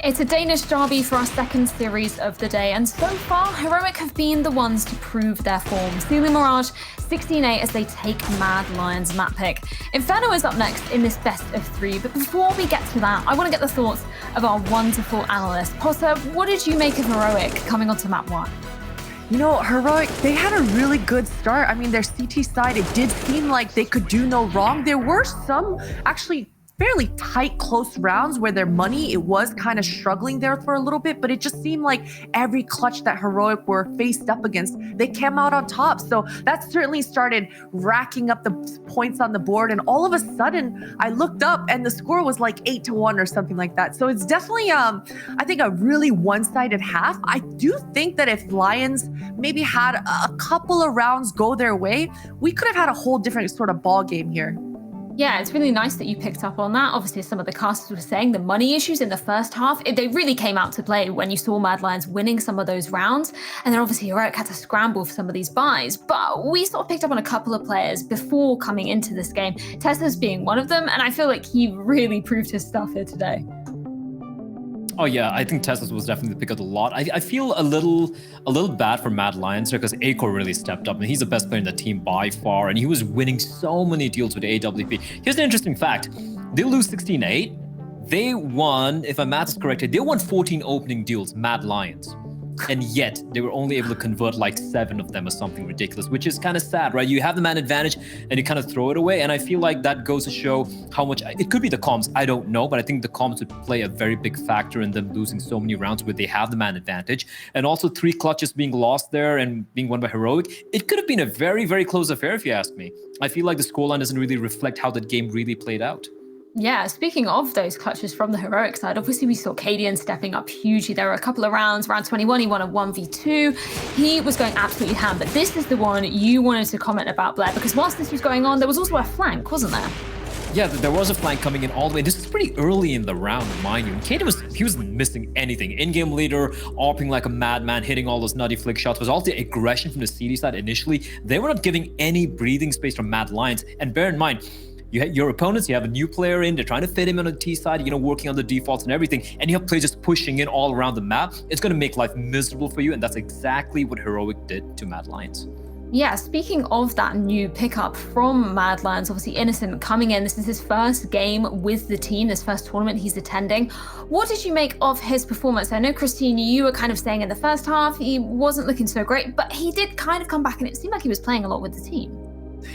It's a Danish derby for our second series of the day, and so far, Heroic have been the ones to prove their form, sealing Mirage 16-8 as they take Mad Lions map pick. Inferno is up next in this best of three, but before we get to that, I want to get the thoughts of our wonderful analyst. Potter, what did you make of Heroic coming onto map 1? You know, Heroic, they had a really good start. I mean, their CT side, it did seem like they could do no wrong. There were some actually fairly tight, close rounds where their money, it was kind of struggling there for a little bit, but it just seemed like every clutch that Heroic were faced up against, they came out on top. So that certainly started racking up the points on the board. And all of a sudden, I looked up and the score was like 8-1 or something like that. So it's definitely, I think, a really one-sided half. I do think that if Lions maybe had a couple of rounds go their way, we could have had a whole different sort of ball game here. Yeah, it's really nice that you picked up on that. Obviously, as some of the casters were saying, the money issues in the first half, they really came out to play when you saw Mad Lions winning some of those rounds. And then obviously Heroic had to scramble for some of these buys. But we sort of picked up on a couple of players before coming into this game, Tesla's being one of them. And I feel like he really proved his stuff here today. Oh yeah, I think Teslas was definitely the pick of the lot. I feel a little bad for Mad Lions because Acor really stepped up, and he's the best player in the team by far, and he was winning so many deals with AWP. Here's an interesting fact: they lose 16-8. They won, if my math is correct, they won 14 opening deals, Mad Lions. And yet they were only able to convert like 7 of them or something ridiculous, which is kind of sad, right? You have the man advantage and you kind of throw it away. And I feel like that goes to show how much it could be the comms. I don't know, but I think the comms would play a very big factor in them losing so many rounds where they have the man advantage. And also 3 clutches being lost there and being won by Heroic. It could have been a very, very close affair if you ask me. I feel like the scoreline doesn't really reflect how that game really played out. Yeah, speaking of those clutches from the Heroic side, obviously we saw Cadian stepping up hugely. There were a couple of rounds, round 21, he won a 1v2. He was going absolutely ham, but this is the one you wanted to comment about, Blair, because whilst this was going on, there was also a flank, wasn't there? Yeah, there was a flank coming in all the way. This is pretty early in the round, mind you. Cadian he wasn't missing anything. In-game leader, AWPing like a madman, hitting all those nutty flick shots. Was all the aggression from the CD side initially. They were not giving any breathing space from Mad Lions. And bear in mind, you have your opponents, you have a new player in, they're trying to fit him on the T side, working on the defaults and everything, and you have players just pushing in all around the map. It's going to make life miserable for you, and that's exactly what Heroic did to Mad Lions. Yeah, speaking of that new pickup from Mad Lions, obviously Innocent coming in. This is his first game with the team, this first tournament he's attending. What did you make of his performance? I know, Christine, you were kind of saying in the first half he wasn't looking so great, but he did kind of come back and it seemed like he was playing a lot with the team.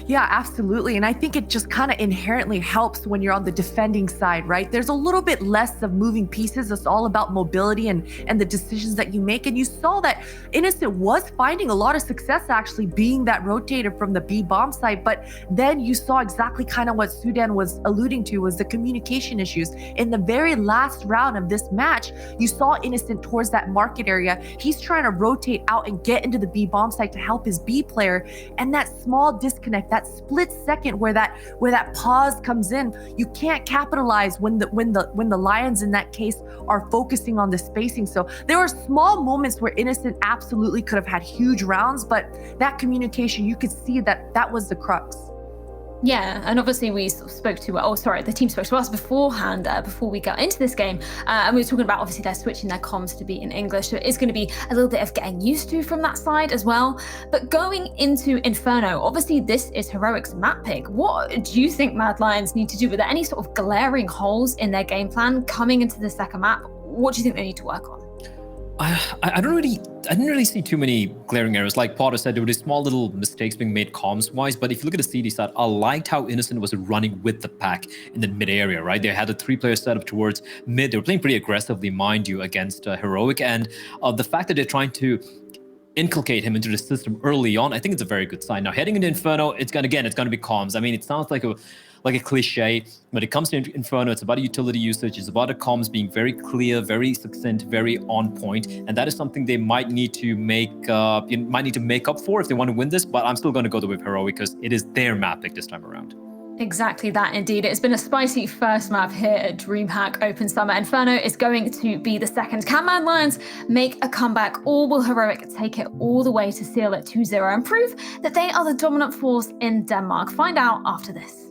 Yeah, absolutely. And I think it just kind of inherently helps when you're on the defending side, right? There's a little bit less of moving pieces. It's all about mobility and the decisions that you make. And you saw that Innocent was finding a lot of success actually being that rotator from the B bomb side. But then you saw exactly kind of what Sudan was alluding to was the communication issues. In the very last round of this match, you saw Innocent towards that market area. He's trying to rotate out and get into the B bomb side to help his B player. And that small disconnect, that split second where that pause comes in, you can't capitalize when the Lions in that case are focusing on the spacing. So there were small moments where Innocent absolutely could have had huge rounds, but that communication, you could see that was the crux. Yeah, and obviously we sort of spoke to, the team spoke to us beforehand, before we got into this game, and we were talking about obviously they're switching their comms to be in English, so it is going to be a little bit of getting used to from that side as well. But going into Inferno, obviously this is Heroic's map pick. What do you think Mad Lions need to do? Were there any sort of glaring holes in their game plan coming into the second map? What do you think they need to work on? I didn't really see too many glaring errors. Like Potter said, there were these small little mistakes being made comms-wise, but if you look at the CD side, I liked how Innocent was running with the pack in the mid area, right? They had a 3-player setup towards mid. They were playing pretty aggressively, mind you, against Heroic, and the fact that they're trying to inculcate him into the system early on, I think it's a very good sign. Now, heading into Inferno, it's going to be comms. I mean, it sounds like a cliche. When it comes to Inferno, it's about utility usage. It's about the comms being very clear, very succinct, very on point, and that is something they might need to make up for if they want to win this. But I'm still going to go with Heroic because it is their map pick this time around. Exactly that, indeed. It's been a spicy first map here at DreamHack Open Summer. Inferno is going to be the second. Can Mad Lions make a comeback, or will Heroic take it all the way to seal it 2-0 and prove that they are the dominant force in Denmark? Find out after this.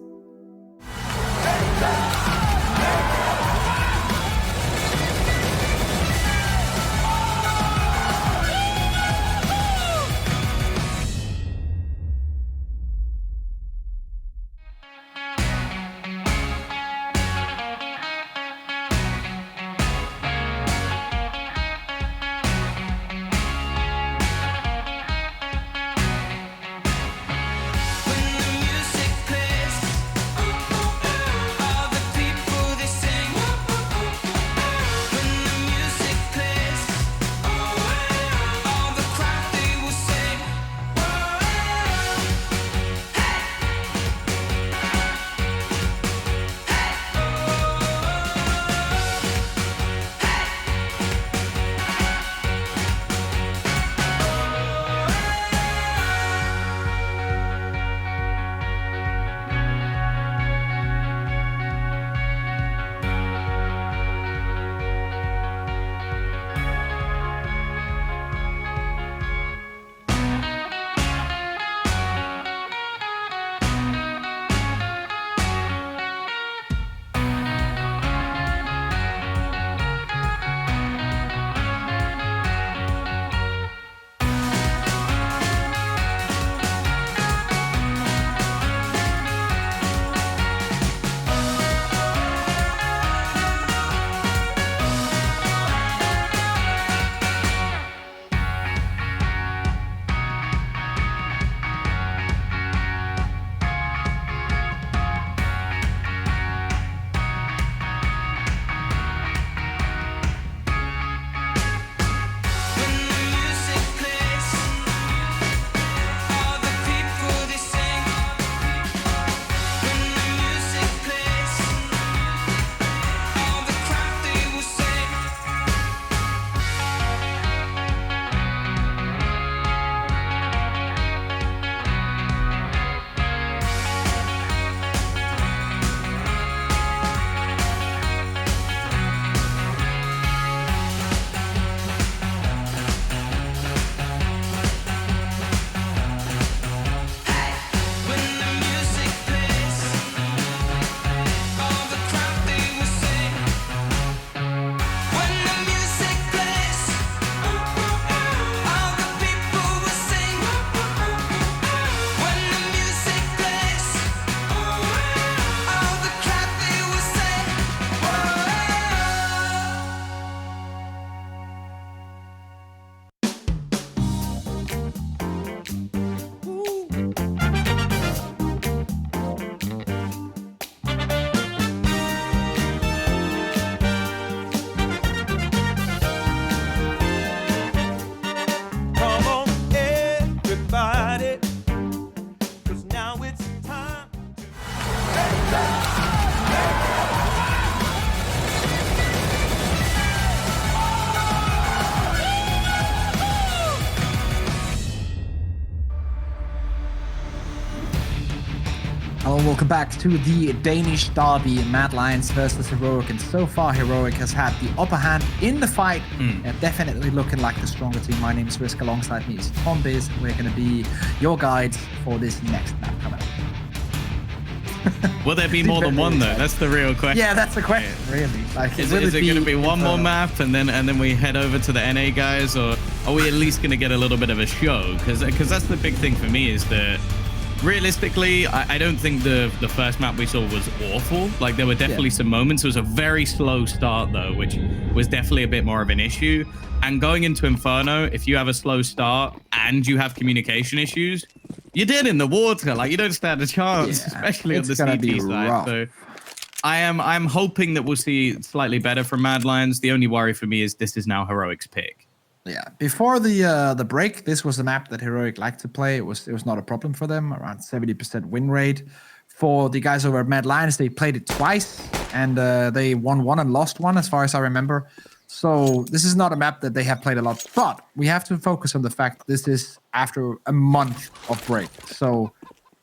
and welcome back to the Danish derby, Mad Lions versus Heroic. And so far, Heroic has had the upper hand in the fight. They're definitely looking like the stronger team. My name is Risk. Alongside me is Tom Biz. We're going to be your guides for this next map coming up. Will there be more than one though? That's the real question. Yeah, that's the question, really. Like, is it going to be one more map and then we head over to the NA guys, or are we at least going to get a little bit of a show? Because that's the big thing for me, is that realistically, I don't think the first map we saw was awful. Like, there were definitely some moments. It was a very slow start though, which was definitely a bit more of an issue. And going into Inferno, if you have a slow start and you have communication issues, you're dead in the water. Like, you don't stand a chance, especially on the CT side. So I'm hoping that we'll see slightly better from Mad Lions. The only worry for me is this is now Heroic's pick. Yeah, before the break, this was a map that Heroic liked to play. It was not a problem for them, around 70% win rate. For the guys over at Mad Lions, they played it twice, and they won one and lost one, as far as I remember. So this is not a map that they have played a lot, but we have to focus on the fact that this is after a month of break. So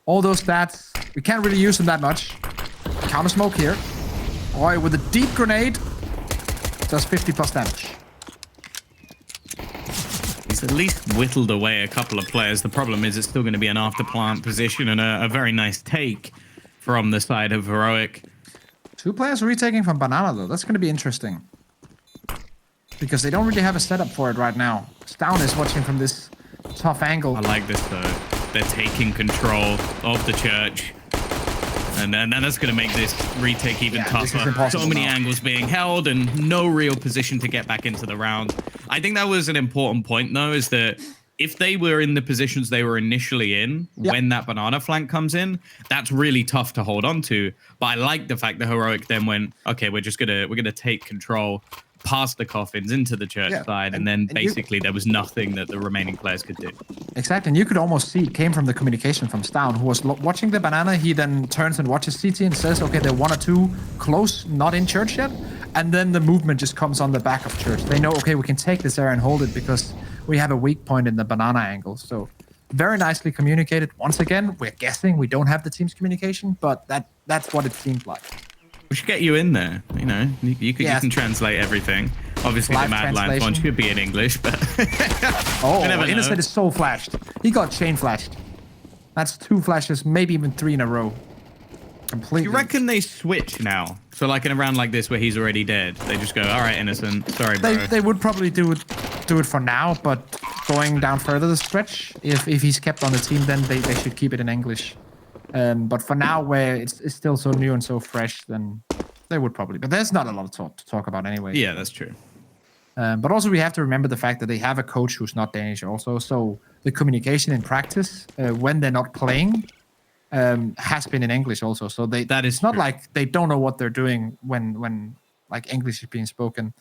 all those stats, we can't really use them that much. Counter smoke here. Roy with a deep grenade does 50 plus damage. He's at least whittled away a couple of players. The problem is it's still going to be an after plant position and a very nice take from the side of Heroic. 2 players retaking from Banana, though. That's going to be interesting, because they don't really have a setup for it right now. Stown is watching from this tough angle. I like this, though. They're taking control of the church. And that's going to make this retake even tougher. So many angles being held and no real position to get back into the round. I think that was an important point, though, is that if they were in the positions they were initially in when that banana flank comes in, that's really tough to hold on to. But I like the fact that Heroic then went, okay, we're gonna take control past the coffins into the church side, and then basically there was nothing that the remaining players could do. Exactly, and you could almost see it came from the communication from Stown, who was watching the banana. He then turns and watches CT and says, okay, they're 1 or 2 close, not in church yet, and then the movement just comes on the back of church. They know, okay, we can take this area and hold it because we have a weak point in the banana angle. So very nicely communicated. Once again, we're guessing, we don't have the team's communication, but that's what it seemed like. We should get you in there. You know, you can translate everything. Obviously, the Mad Lions one should be in English, but oh, Innocent is so flashed. He got chain flashed. That's 2 flashes, maybe even 3 in a row. Completely. You reckon they switch now? So, like in a round like this where he's already dead, they just go, "All right, Innocent, sorry, bro." They would probably do it for now, but going down further the stretch, if he's kept on the team, then they should keep it in English. But for now, where it's still so new and so fresh, then they would probably. But there's not a lot to talk about anyway. Yeah, that's true. But also, we have to remember the fact that they have a coach who's not Danish also. So the communication in practice, when they're not playing, has been in English also. So it's not like they don't know what they're doing when like English is being spoken.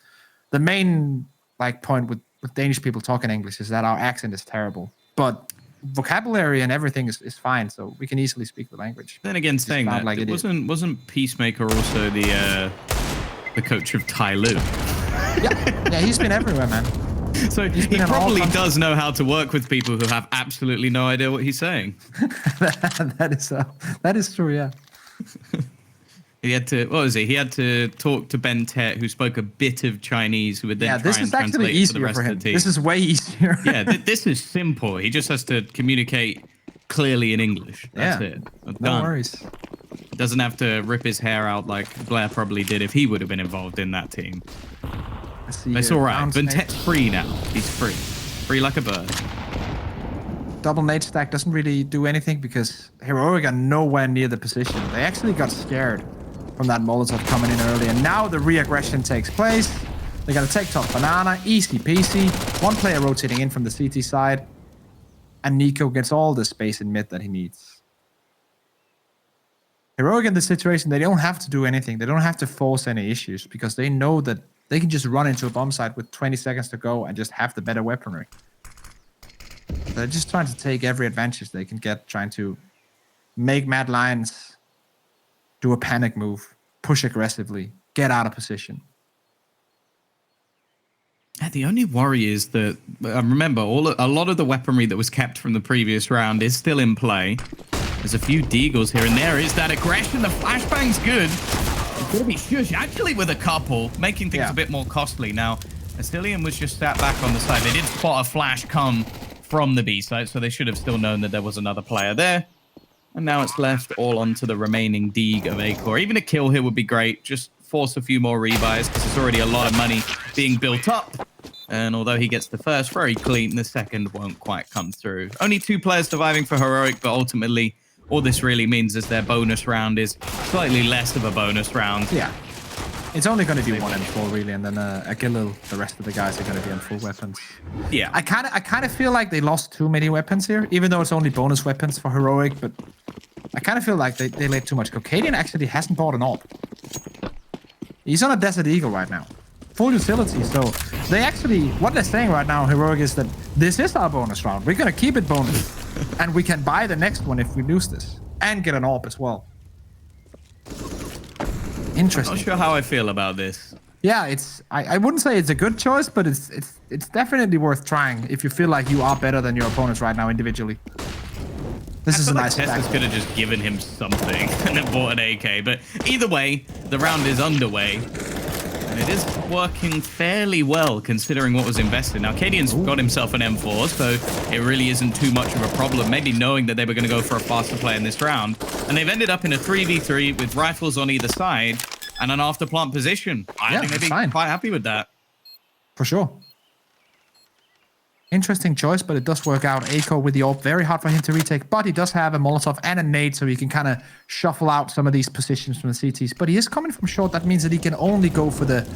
The main like point with Danish people talking English is that our accent is terrible. But vocabulary and everything is fine, so we can easily speak the language. Then again, saying that, like wasn't Peacemaker also the coach of Tai Lu? Yeah, he's been everywhere, man. So he probably does know how to work with people who have absolutely no idea what he's saying. that is true, yeah. He had to talk to Ben Tet, who spoke a bit of Chinese, who would then try and translate it for the rest of the team. This is way easier. Yeah, this is simple. He just has to communicate clearly in English. That's it. No worries. Doesn't have to rip his hair out like Blair probably did if he would have been involved in that team. It's all right. Ben Tet's free now. He's free. Free like a bird. Double nade stack doesn't really do anything because Heroic are nowhere near the position. They actually got scared from that Molotov coming in early, and now the re-aggression takes place. They're gonna take top banana, easy peasy. 1 player rotating in from the CT side, and Nico gets all the space in mid that he needs. Heroic in this situation, they don't have to do anything. They don't have to force any issues because they know that they can just run into a bomb site with 20 seconds to go and just have the better weaponry. They're just trying to take every advantage they can get, trying to make Mad Lions do a panic move, push aggressively, get out of position. The only worry is that, remember, a lot of the weaponry that was kept from the previous round is still in play. There's a few deagles here and there. Is that aggression? The flashbang's good. It's going to be shush, actually, with a couple, making things a bit more costly. Now, Astillion was just sat back on the side. They did spot a flash come from the B side, so they should have still known that there was another player there. And now it's left all onto the remaining Deeg of Acor. Even a kill here would be great. Just force a few more rebuys because there's already a lot of money being built up. And although he gets the first very clean, the second won't quite come through. Only 2 players surviving for Heroic, but ultimately all this really means is their bonus round is slightly less of a bonus round. Yeah. It's only going to be 1 M4 really, and then Agilil, the rest of the guys are going to be on full weapons. Yeah. I kind of feel like they lost too many weapons here, even though it's only bonus weapons for Heroic, but I kind of feel like they let too much. Cocadian actually hasn't bought an AWP. He's on a Desert Eagle right now. Full utility, so they actually, what they're saying right now, Heroic, is that this is our bonus round. We're going to keep it bonus, and we can buy the next one if we lose this, and get an AWP as well. Interesting. Not sure how I feel about this. Yeah, I wouldn't say it's a good choice, but it's definitely worth trying if you feel like you are better than your opponents right now individually. This is a nice Tesla's could have just given him something and then bought an AK, but either way, the round is underway. And it is working fairly well considering what was invested. Now, Cadian's got himself an M4, so it really isn't too much of a problem. Maybe knowing that they were going to go for a faster play in this round. And they've ended up in a 3v3 with rifles on either side and an after plant position. I think they'd be quite happy with that. For sure. Interesting choice, but it does work out. Aiko with the AWP, very hard for him to retake, but he does have a Molotov and a nade, so he can kind of shuffle out some of these positions from the CTs. But he is coming from short. That means that he can only go for the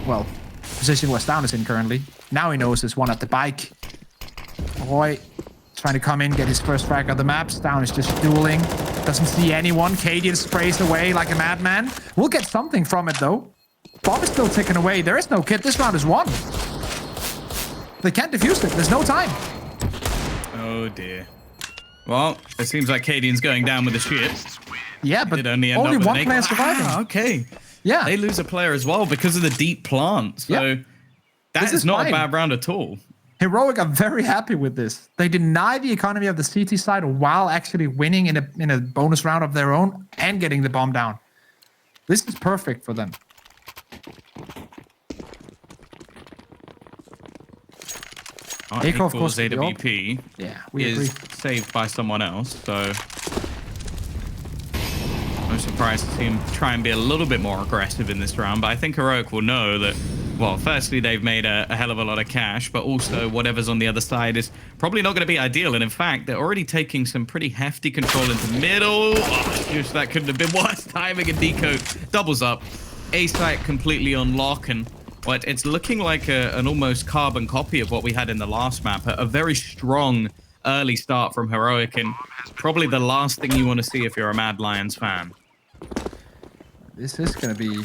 well, position where Stown is in currently. Now he knows there's one at the bike. Roy trying to come in, get his first frag of the map. Stown is just dueling. Doesn't see anyone. Cadian sprays away like a madman. We'll get something from it, though. Bomb is still ticking away. There is no kit. This round is won. They can't defuse it. There's no time. Oh, dear. Well, it seems like Cadian's going down with the ship. Yeah, but only one player surviving. Okay. Yeah. They lose a player as well because of the deep plant. So that is not a bad round at all. Heroic are very happy with this. They deny the economy of the CT side while actually winning in a bonus round of their own and getting the bomb down. This is perfect for them. Aiko, of course, AWP is saved by someone else, so I'm surprised to see him try and be a little bit more aggressive in this round. But I think Heroic will know that, well, firstly, they've made a hell of a lot of cash, but also whatever's on the other side is probably not going to be ideal. And in fact, they're already taking some pretty hefty control into the middle. Oh, just that couldn't have been worse timing. And Deco doubles up. A-site completely on lock, and but it's looking like an almost carbon copy of what we had in the last map. A very strong early start from Heroic, and probably the last thing you want to see if you're a Mad Lions fan. This is going to be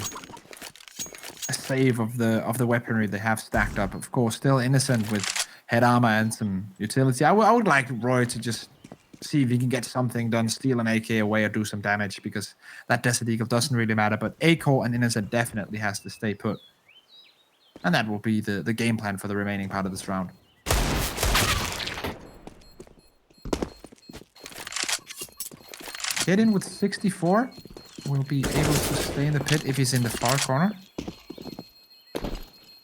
a save of the weaponry they have stacked up. Of course, still Innocent with head armor and some utility. I would like Roy to just see if he can get something done, steal an AK away or do some damage, because that Desert Eagle doesn't really matter. But Aiko and Innocent definitely has to stay put. And that will be the game plan for the remaining part of this round. Get in with 64. Will be able to stay in the pit if he's in the far corner.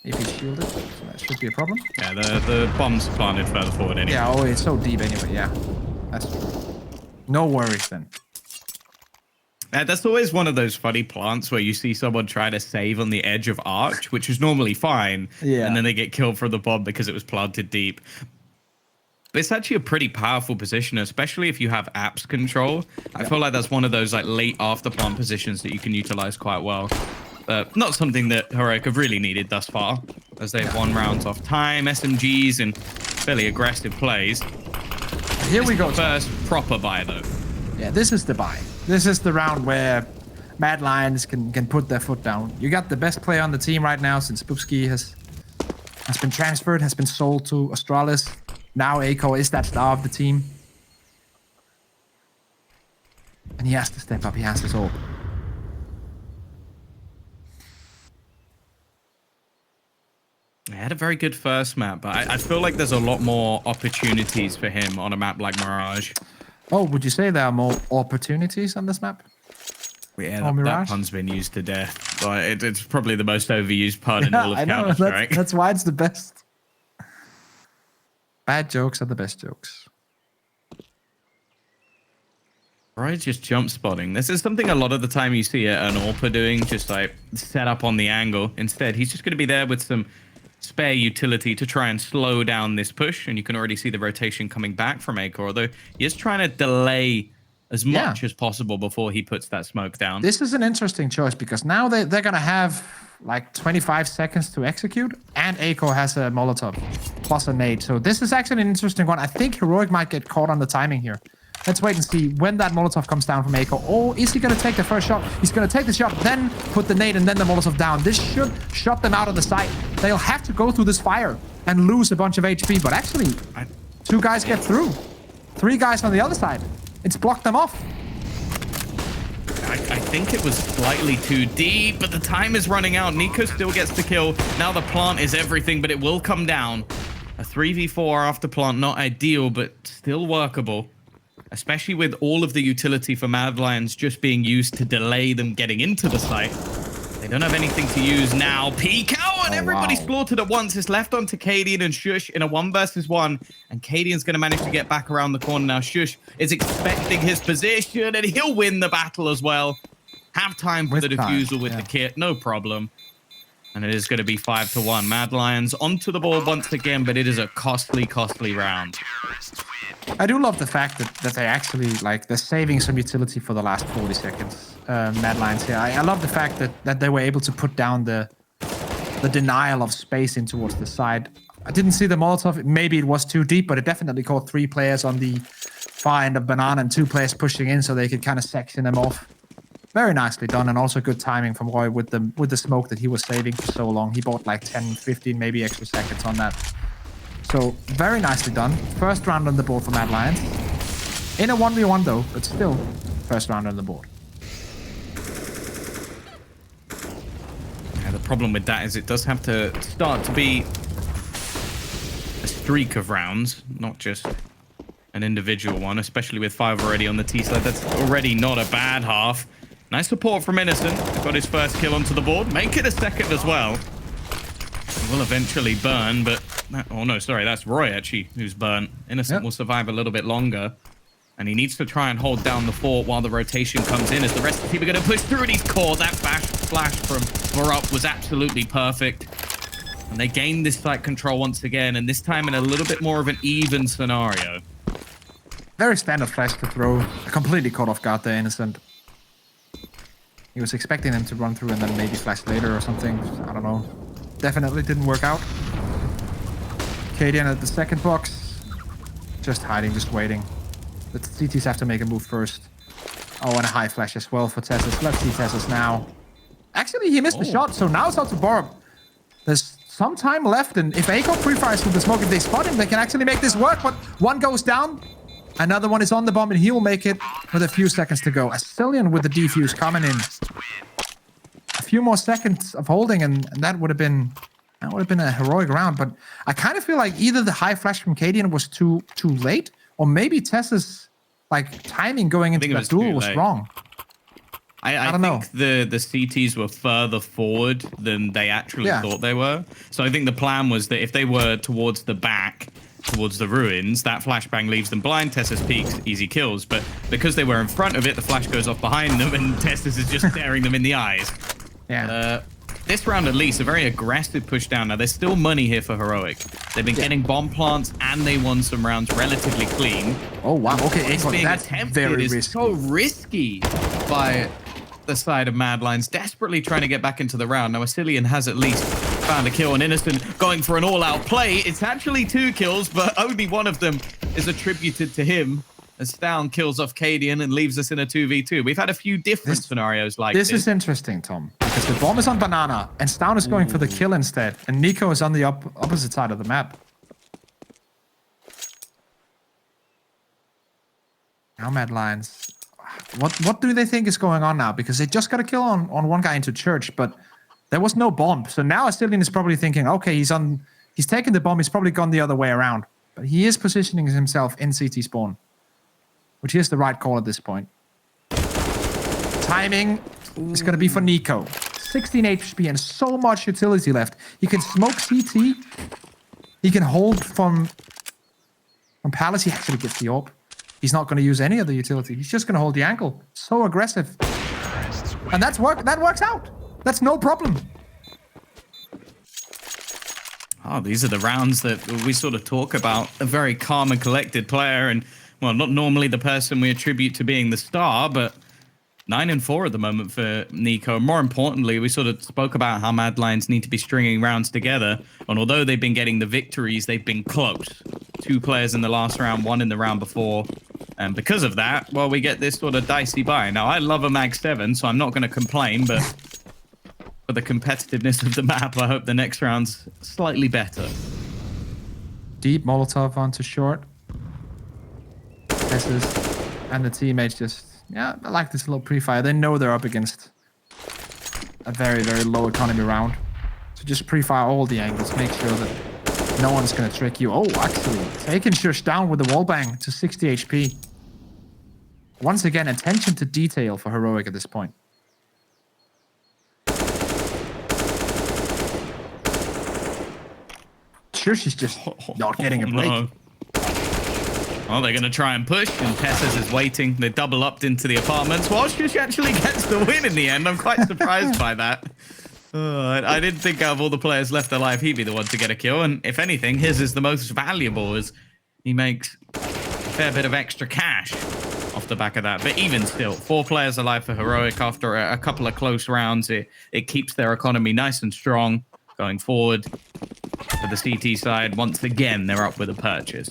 If he's shielded, so that should be a problem. Yeah, the bomb's planted further forward anyway. Yeah, oh, it's so deep anyway, yeah. That's no worries then. That's always one of those funny plants where you see someone try to save on the edge of arch, which is normally fine. Yeah. And then they get killed from the bomb because it was planted deep. But it's actually a pretty powerful position, especially if you have apps control. I feel like that's one of those like late after plant positions that you can utilize quite well. Not something that Heroic have really needed thus far, as they've won rounds off time, SMGs, and fairly aggressive plays. Here we go. First proper buy, though. Yeah, this is the buy. This is the round where Mad Lions can put their foot down. You got the best player on the team right now since Pupski has been transferred, has been sold to Astralis. Now Aiko is that star of the team. And he has to step up. He has his ult. He had a very good first map, but I feel like there's a lot more opportunities for him on a map like Mirage. Oh, would you say there are more opportunities on this map? Yeah, that pun's been used to death. Like, it's probably the most overused pun in all of Counter-Strike. That's why it's the best. Bad jokes are the best jokes. Right, just jump spotting. This is something a lot of the time you see an AWPer doing, just like set up on the angle. Instead, he's just going to be there with some spare utility to try and slow down this push, and you can already see the rotation coming back from Acre, although he is trying to delay as much as possible before he puts that smoke down. This is an interesting choice because now they're going to have like 25 seconds to execute, and Acre has a Molotov plus a nade. So this is actually an interesting one. I think Heroic might get caught on the timing here. Let's wait and see when that Molotov comes down from Acre. Or is he going to take the first shot? He's going to take the shot, then put the nade, and then the Molotov down. This should shut them out of the site. They'll have to go through this fire and lose a bunch of HP. But actually, 2 guys get through. 3 guys on the other side. It's blocked them off. I think it was slightly too deep, but the time is running out. Nico still gets the kill. Now the plant is everything, but it will come down. A 3v4 after plant, not ideal, but still workable. Especially with all of the utility for Mad Lions just being used to delay them getting into the site. They don't have anything to use now. Peek out, and everybody slaughtered at once. It's left onto Cadian and Shush in a 1 versus 1. And Cadian's going to manage to get back around the corner now. Shush is expecting his position, and he'll win the battle as well. Have time for the defusal with the kit, no problem. And it is going to be 5-1. Mad Lions onto the board once again, but it is a costly, costly round. I do love the fact that they actually, like, they're saving some utility for the last 40 seconds. Mad Lions here. I love the fact that they were able to put down the denial of space in towards the side. I didn't see the Molotov. Maybe it was too deep, but it definitely caught 3 players on the far end of Banana and 2 players pushing in so they could kind of section them off. Very nicely done, and also good timing from Roy with the smoke that he was saving for so long. He bought like 10, 15, maybe extra seconds on that. So, very nicely done. First round on the board for Mad Lions. In a 1v1 though, but still, first round on the board. Yeah, the problem with that is it does have to start to be a streak of rounds, not just an individual one, especially with 5 already on the T side. That's already not a bad half. Nice support from Innocent. Got his first kill onto the board. Make it a second as well. He will eventually burn, but... Oh, no, sorry. That's Roy, actually, who's burnt. Innocent will survive a little bit longer. And he needs to try and hold down the fort while the rotation comes in, as the rest of the team are going to push through, and he's caught. That flash from Varup was absolutely perfect. And they gained this site control once again, and this time in a little bit more of an even scenario. Very standard flash to throw. Completely caught off guard there, Innocent. He was expecting them to run through and then maybe flash later or something. I don't know. Definitely didn't work out. Cadian at the second box. Just hiding, just waiting. The CTs have to make a move first. Oh, and a high flash as well for Tessus. Let's see Tessus now. Actually, he missed the shot, so now it's out to Borup. There's some time left, and if Acre pre-fires with the smoke, if they spot him, they can actually make this work, but one goes down. Another one is on the bomb, and he'll make it with a few seconds to go. Ascillion with the defuse coming in. A few more seconds of holding, and that would have been a heroic round. But I kind of feel like either the high flash from Cadian was too late, or maybe Tessa's timing going into that duel was wrong. I don't know. The CTs were further forward than they actually thought they were. So I think the plan was that if they were towards the back, towards the ruins, that flashbang leaves them blind. Tessus peeks, easy kills. But because they were in front of it, the flash goes off behind them, and Tessus is just staring them in the eyes. Yeah. This round, at least, a very aggressive push down. Now, there's still money here for Heroic. They've been getting bomb plants, and they won some rounds relatively clean. Oh, wow. Okay, that's very risky. So risky by the side of Mad Lions, desperately trying to get back into the round. Now, Ascillion has at least found a kill, and Innocent going for an all-out play. It's actually 2 kills, but only one of them is attributed to him, as Stown kills off Cadian and leaves us in a 2v2. We've had a few different scenarios like this. This is interesting, Tom, because the bomb is on Banana, and Stown is going for the kill instead, and Nico is on the opposite side of the map. Now Mad Lions, what do they think is going on now? Because they just got a kill on one guy into church, but There was no bomb. So now Astillion is probably thinking, okay, he's taken the bomb, he's probably gone the other way around. But he is positioning himself in CT spawn, which is the right call at this point. Timing is going to be for Nico. 16 HP and so much utility left. He can smoke CT. He can hold from Palace. He actually gets the AWP. He's not going to use any of the utility. He's just going to hold the angle. So aggressive. And that works out. That's no problem. Oh, these are the rounds that we sort of talk about. A very calm and collected player, and well, not normally the person we attribute to being the star, but 9-4 at the moment for Nico. More importantly, we sort of spoke about how Mad Lions need to be stringing rounds together, and although they've been getting the victories, they've been close. 2 players in the last round, 1 in the round before, and because of that, well, we get this sort of dicey buy. Now, I love a Mag 7, so I'm not going to complain, but for the competitiveness of the map, I hope the next round's slightly better. Deep Molotov onto short. And the teammates just, yeah, I like this little pre-fire. They know they're up against a very, very low economy round. So just pre-fire all the angles. Make sure that no one's going to trick you. Oh, actually, taking Shush down with the wall bang to 60 HP. Once again, attention to detail for Heroic at this point. Shush is just not getting a break. No. Oh, they're going to try and push, and Tessus is waiting. They double upped into the apartments. Well, Shush actually gets the win in the end. I'm quite surprised by that. I didn't think out of all the players left alive, he'd be the one to get a kill. And if anything, his is the most valuable, as he makes a fair bit of extra cash off the back of that. But even still, 4 players alive for Heroic after a couple of close rounds. It keeps their economy nice and strong going forward. For the CT side, once again, they're up with a purchase.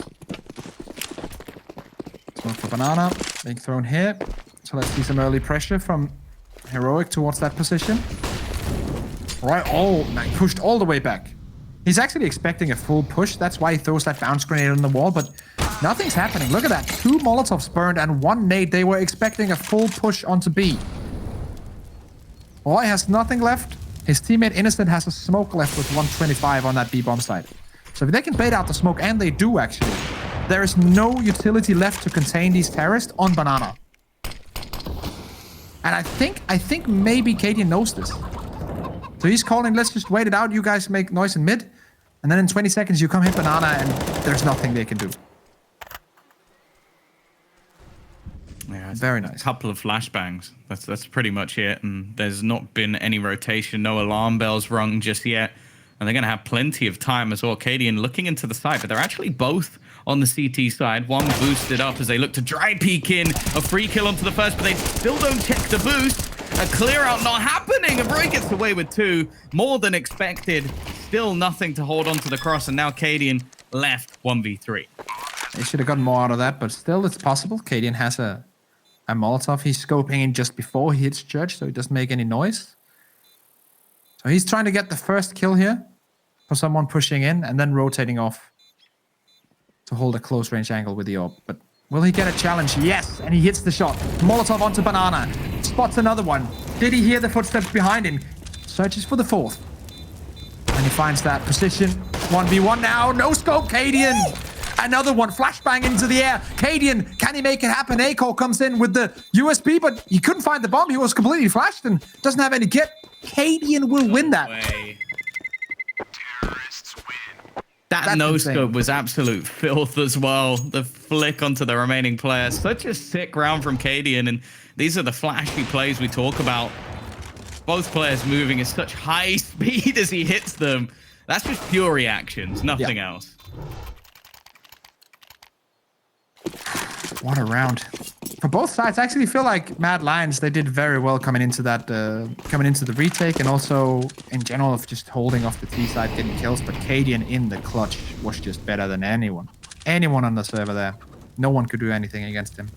Smoke for Banana being thrown here. So let's see some early pressure from Heroic towards that position. Right, oh, man, pushed all the way back. He's actually expecting a full push. That's why he throws that bounce grenade on the wall, but nothing's happening. Look at that. 2 Molotovs burned and 1 nade. They were expecting a full push onto B. Roy has nothing left. His teammate Innocent has a smoke left with 125 on that B bomb site. So if they can bait out the smoke, and they do actually, there is no utility left to contain these terrorists on Banana. And I think maybe Katie knows this. So he's calling, let's just wait it out. You guys make noise in mid. And then in 20 seconds, you come hit Banana and there's nothing they can do. Yeah, very nice. A couple of flashbangs. That's pretty much it. And there's not been any rotation, no alarm bells rung just yet. And they're going to have plenty of time as well. Cadian looking into the side, but they're actually both on the CT side. One boosted up as they look to dry peek in. A free kill onto the first, but they still don't check the boost. A clear out not happening. A break gets away with 2. More than expected. Still nothing to hold on to the cross. And now Cadian left 1v3. They should have gotten more out of that, but still it's possible. Cadian has a Molotov. He's scoping in just before he hits Church, so he doesn't make any noise. So he's trying to get the first kill here for someone pushing in and then rotating off to hold a close range angle with the AWP. But will he get a challenge? Yes, and he hits the shot. Molotov onto Banana. Spots another one. Did he hear the footsteps behind him? Searches for the 4th. And he finds that position. 1v1 now. No scope, Cadian. Another one, flashbang into the air. Cadian, can he make it happen? Acor comes in with the USB, but he couldn't find the bomb. He was completely flashed and doesn't have any kit. Cadian will win that. That no-scope was absolute filth as well. The flick onto the remaining player. Such a sick round from Cadian, and these are the flashy plays we talk about. Both players moving at such high speed as he hits them. That's just pure reactions, nothing else. What a round. For both sides, I actually feel like Mad Lions, they did very well coming into that, coming into the retake, and also in general of just holding off the T side, getting kills. But Cadian in the clutch was just better than anyone. Anyone on the server there. No one could do anything against him.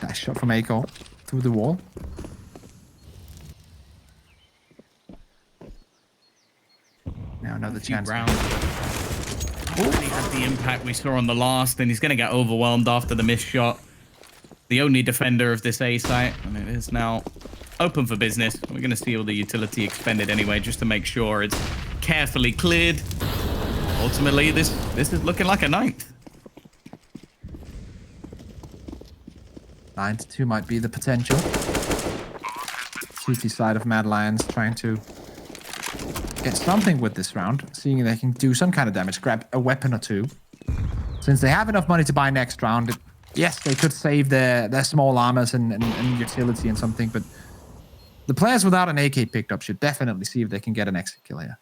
Nice shot from Acor through the wall. Now another chance. He had the impact we saw on the last, and he's going to get overwhelmed after the missed shot. The only defender of this A site, and it is now open for business. We're going to see all the utility expended anyway, just to make sure it's carefully cleared. Ultimately, this is looking like a 9th. 9-2 might be the potential. CT side of Mad Lions trying to get something with this round, seeing if they can do some kind of damage, grab a weapon or two. Since they have enough money to buy next round, yes, they could save their small armors and utility and something, but the players without an AK picked up should definitely see if they can get an exit kill here.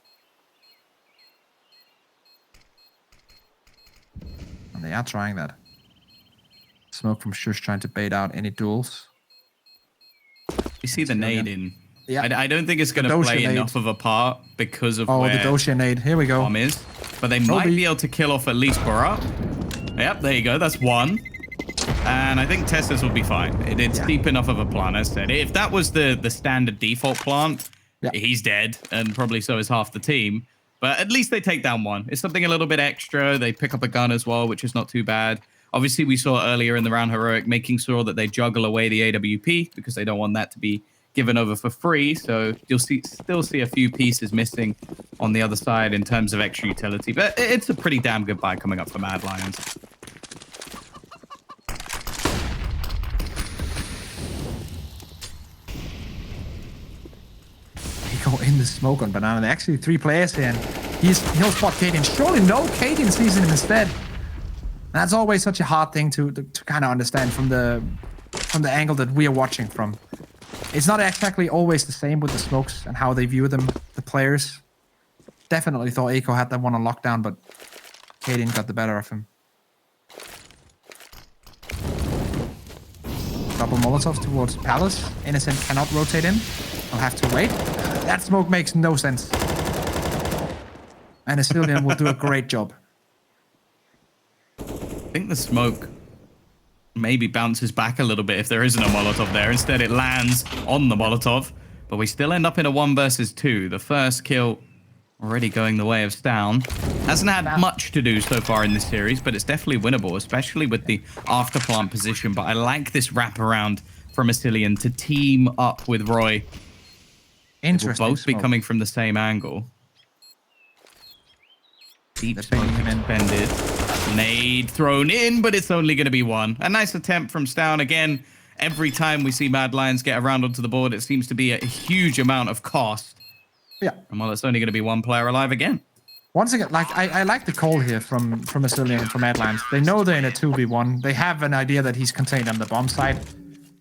And they are trying that. Smoke from Shush trying to bait out any duels. You see the nade in. Yeah. I don't think it's going to play enough of a part because of where the Dosia nade. Here we go. Bomb is. But they might be able to kill off at least Barat. Yep, there you go. That's one. And I think Tessus will be fine. It's deep enough of a plant, as I said. If that was the standard default plant, he's dead, and probably so is half the team. But at least they take down one. It's something a little bit extra. They pick up a gun as well, which is not too bad. Obviously, we saw earlier in the round Heroic making sure that they juggle away the AWP because they don't want that to be given over for free. So you'll still see a few pieces missing on the other side in terms of extra utility. But it's a pretty damn good buy coming up for Mad Lions. Go in the smoke on Banana. There are actually 3 players here, and he'll spot Kaden. Surely no, Kaden sees him instead. That's always such a hard thing to kind of understand from the angle that we are watching from. It's not exactly always the same with the smokes and how they view them, the players. Definitely thought Eiko had that one on lockdown, but Kaden got the better of him. Double Molotovs towards Palace. Innocent cannot rotate in. I'll have to wait. That smoke makes no sense. And Asilian will do a great job. I think the smoke maybe bounces back a little bit if there isn't a Molotov there. Instead, it lands on the Molotov. But we still end up in a 1 versus 2. The first kill already going the way of Stown. Hasn't had much to do so far in this series, but it's definitely winnable, especially with the afterplant position. But I like this wraparound from Asilian to team up with Roy. Interesting. Will both be coming from the same angle. Deep smoke expended. Nade thrown in, but it's only going to be one. A nice attempt from Stown. Again, every time we see Mad Lions get around onto the board, it seems to be a huge amount of cost. Yeah. And well, it's only going to be 1 player alive again. Once again, like I like the call here from Asilian and from Mad Lions. They know they're in a 2v1. They have an idea that he's contained on the bomb side.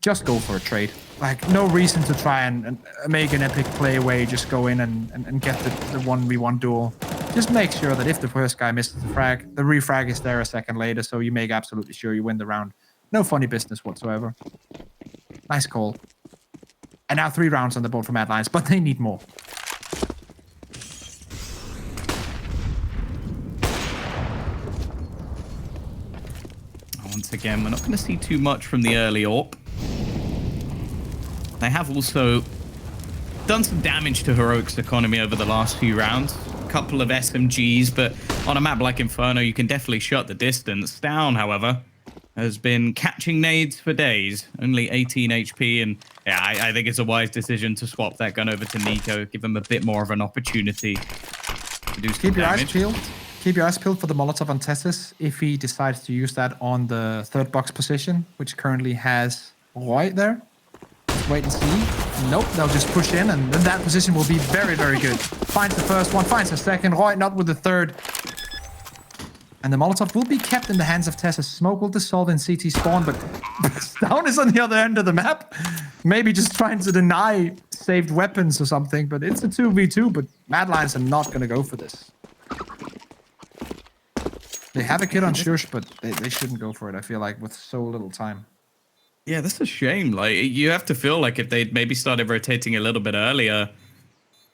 Just go for a trade. Like, no reason to try and make an epic play where you just go in and get the 1v1 duel. Just make sure that if the first guy misses the frag, the refrag is there a second later, so you make absolutely sure you win the round. No funny business whatsoever. Nice call. And now 3 rounds on the board for Mad Lions, but they need more. Once again, we're not going to see too much from the early AWP. They have also done some damage to Heroic's economy over the last few rounds. A couple of SMGs, but on a map like Inferno, you can definitely shut the distance. Down, however, has been catching nades for days. Only 18 HP, and yeah, I think it's a wise decision to swap that gun over to Nico, give him a bit more of an opportunity to do some Keep your damage. eyes peeled. Keep your eyes peeled for the Molotov on Tessus if he decides to use that on the 3rd box position, which currently has Roy there. Let's wait and see. Nope, they'll just push in, and then that position will be very, very good. Finds the first one, finds the second. Roy not with the 3rd. And the Molotov will be kept in the hands of Tessus. Smoke will dissolve in CT spawn, but Stown is on the other end of the map. Maybe just trying to deny saved weapons or something, but it's a 2v2, but Mad Lions are not going to go for this. They have a kid on Shush, but they shouldn't go for it, I feel like, with so little time. Yeah, that's a shame. Like, you have to feel like if they'd maybe started rotating a little bit earlier,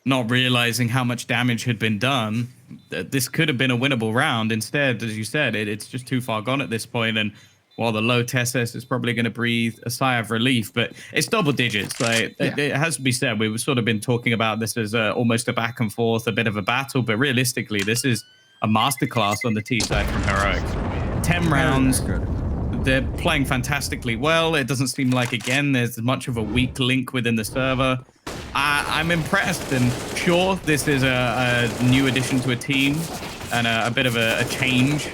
not realizing how much damage had been done, this could have been a winnable round. Instead, as you said, it's just too far gone at this point, and while the low Tessus is probably going to breathe a sigh of relief, but it's double digits. Like, it has to be said, we've sort of been talking about this as almost a back and forth, a bit of a battle, but realistically, this is a masterclass on the T side from Heroic. 10 rounds. they're playing fantastically well. It doesn't seem like, again, there's much of a weak link within the server. I'm impressed, and sure, this is a new addition to a team and a bit of a change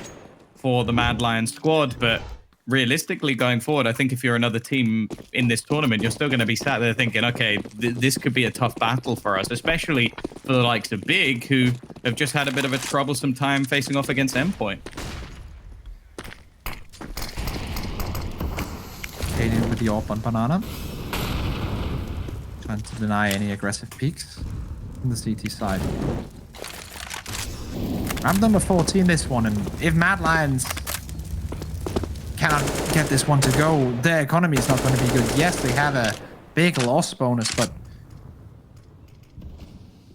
for the Mad Lions squad, but realistically going forward, I think if you're another team in this tournament, you're still going to be sat there thinking, okay, this could be a tough battle for us, especially for the likes of Big, who have just had a bit of a troublesome time facing off against Endpoint. Kaden with the AWP on Banana. Trying to deny any aggressive peeks from the CT side. I'm number 14 this one, and if Mad Lions cannot get this one to go, their economy is not going to be good. Yes, they have a big loss bonus, but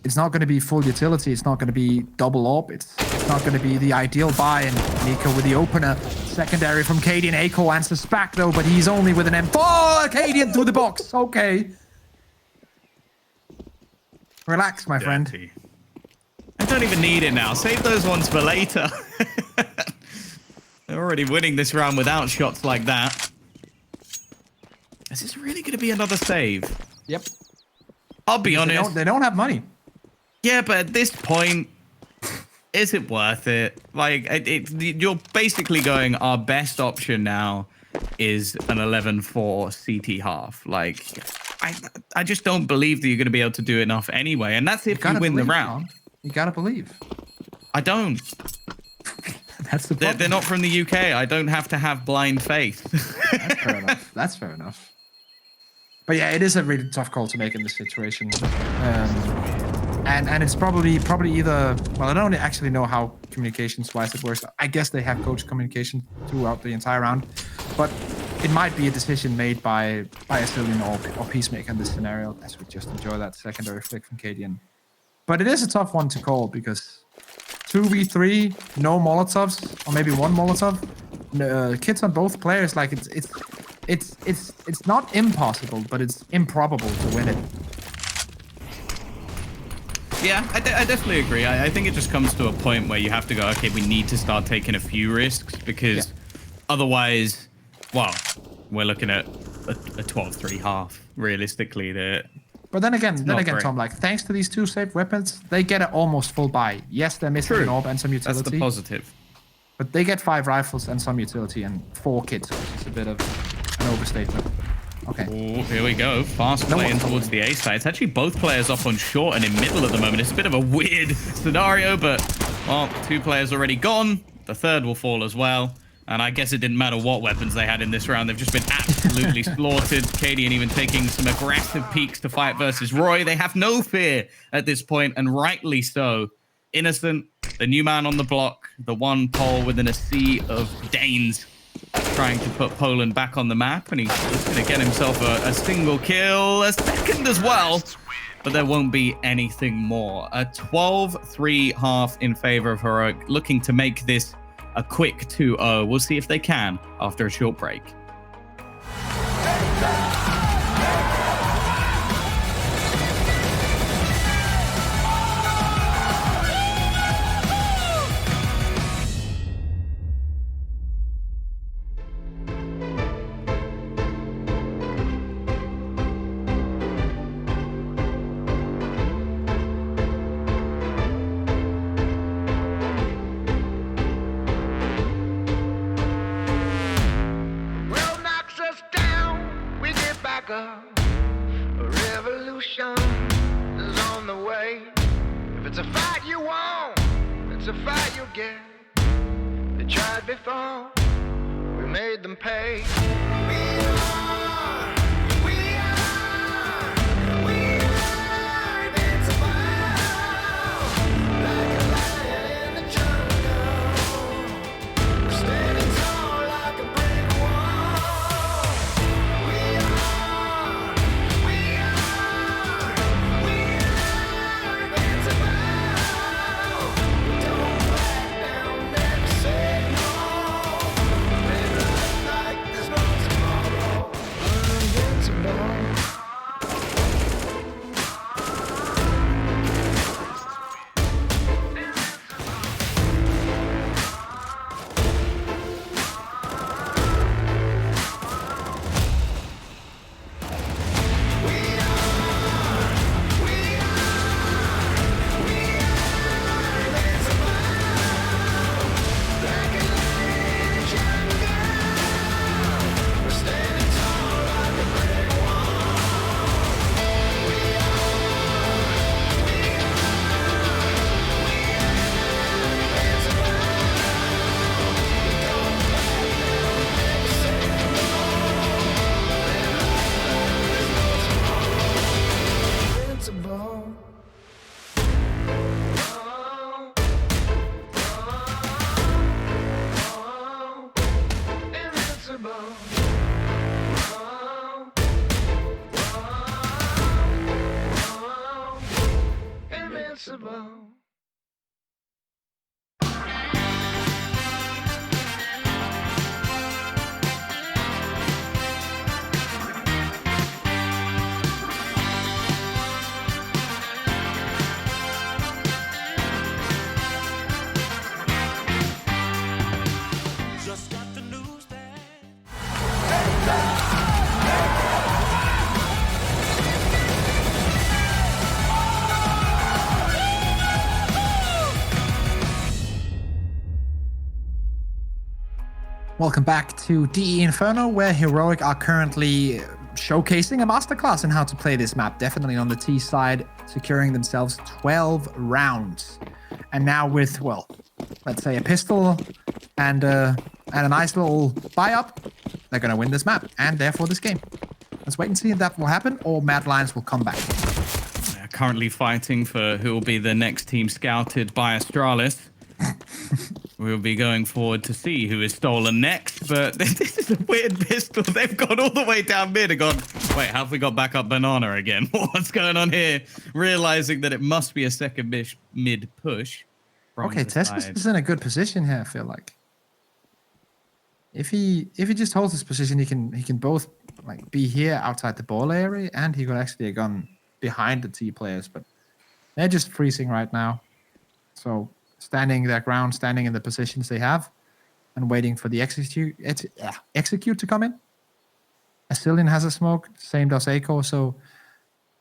it's not going to be full utility. It's not going to be double AWP. It's not going to be the ideal buy. And Nico with the opener. Secondary from Cadian. Aiko answers back though, but he's only with an M4. Cadian through the box. Okay. Relax, my friend. I don't even need it now. Save those ones for later. They're already winning this round without shots like that. Is this really going to be another save? Yep. I'll be honest. They don't have money. Yeah, but at this point, is it worth it? Like, you're basically going, our best option now is an 11-4 CT half. Like, I just don't believe that you're going to be able to do enough anyway. And that's if you win the round. You gotta believe. I don't. That's the problem. They're not from the UK. I don't have to have blind faith. That's fair enough. That's fair enough. But yeah, it is a really tough call to make in this situation. And it's probably either, well, I don't actually know how communications-wise it works. I guess they have coach communication throughout the entire round. But it might be a decision made by a Asilian or Peacemaker in this scenario, as we just enjoy that secondary flick from Cadian. But it is a tough one to call because 2v3, no Molotovs, or maybe one Molotov, kits on both players. Like it's not impossible, but it's improbable to win it. Yeah, I definitely agree. I think it just comes to a point where you have to go, okay, we need to start taking a few risks because otherwise, well, we're looking at a 12-3 half realistically. But then again, Tom, like, thanks to these two safe weapons, they get an almost full buy. Yes, they're missing an AWP and some utility. That's the positive. But they get 5 rifles and some utility and 4 kits, which is a bit of an overstatement. Okay. Ooh, here we go. Fast playing towards the A side. It's actually both players up on short and in middle at the moment. It's a bit of a weird scenario, but, well, 2 players already gone. The third will fall as well. And I guess it didn't matter what weapons they had in this round. They've just been absolutely slaughtered. Cadian even taking some aggressive peeks to fight versus Roy. They have no fear at this point, and rightly so. Innocent, the new man on the block, the one Pole within a sea of Danes, trying to put Poland back on the map. And he's just going to get himself a single kill, a second as well. But there won't be anything more. A 12-3 half in favor of Heroic, looking to make this a quick 2-0. We'll see if they can after a short break. A revolution is on the way. If it's a fight you want, it's a fight you'll get. They tried before, we made them pay. invincible. Just got the news that Welcome back to DE Inferno, where Heroic are currently showcasing a masterclass in how to play this map. Definitely on the T side, securing themselves 12 rounds. And now with, well, let's say a pistol and a nice little buy-up, they're going to win this map and therefore this game. Let's wait and see if that will happen or Mad Lions will come back. They're currently fighting for who will be the next team scouted by Astralis. We'll be going forward to see who is stolen next, but this is a weird pistol. They've gone all the way down mid and gone, wait, how have we got back up banana again? What's going on here? Realizing that it must be a second mid push. Okay, Testis is in a good position here, I feel like. If he just holds his position, he can both like be here outside the ball area and he could actually have gone behind the T players, but they're just freezing right now. So standing their ground, standing in the positions they have, and waiting for the execute to come in. Asilian has a smoke, same does Aiko, so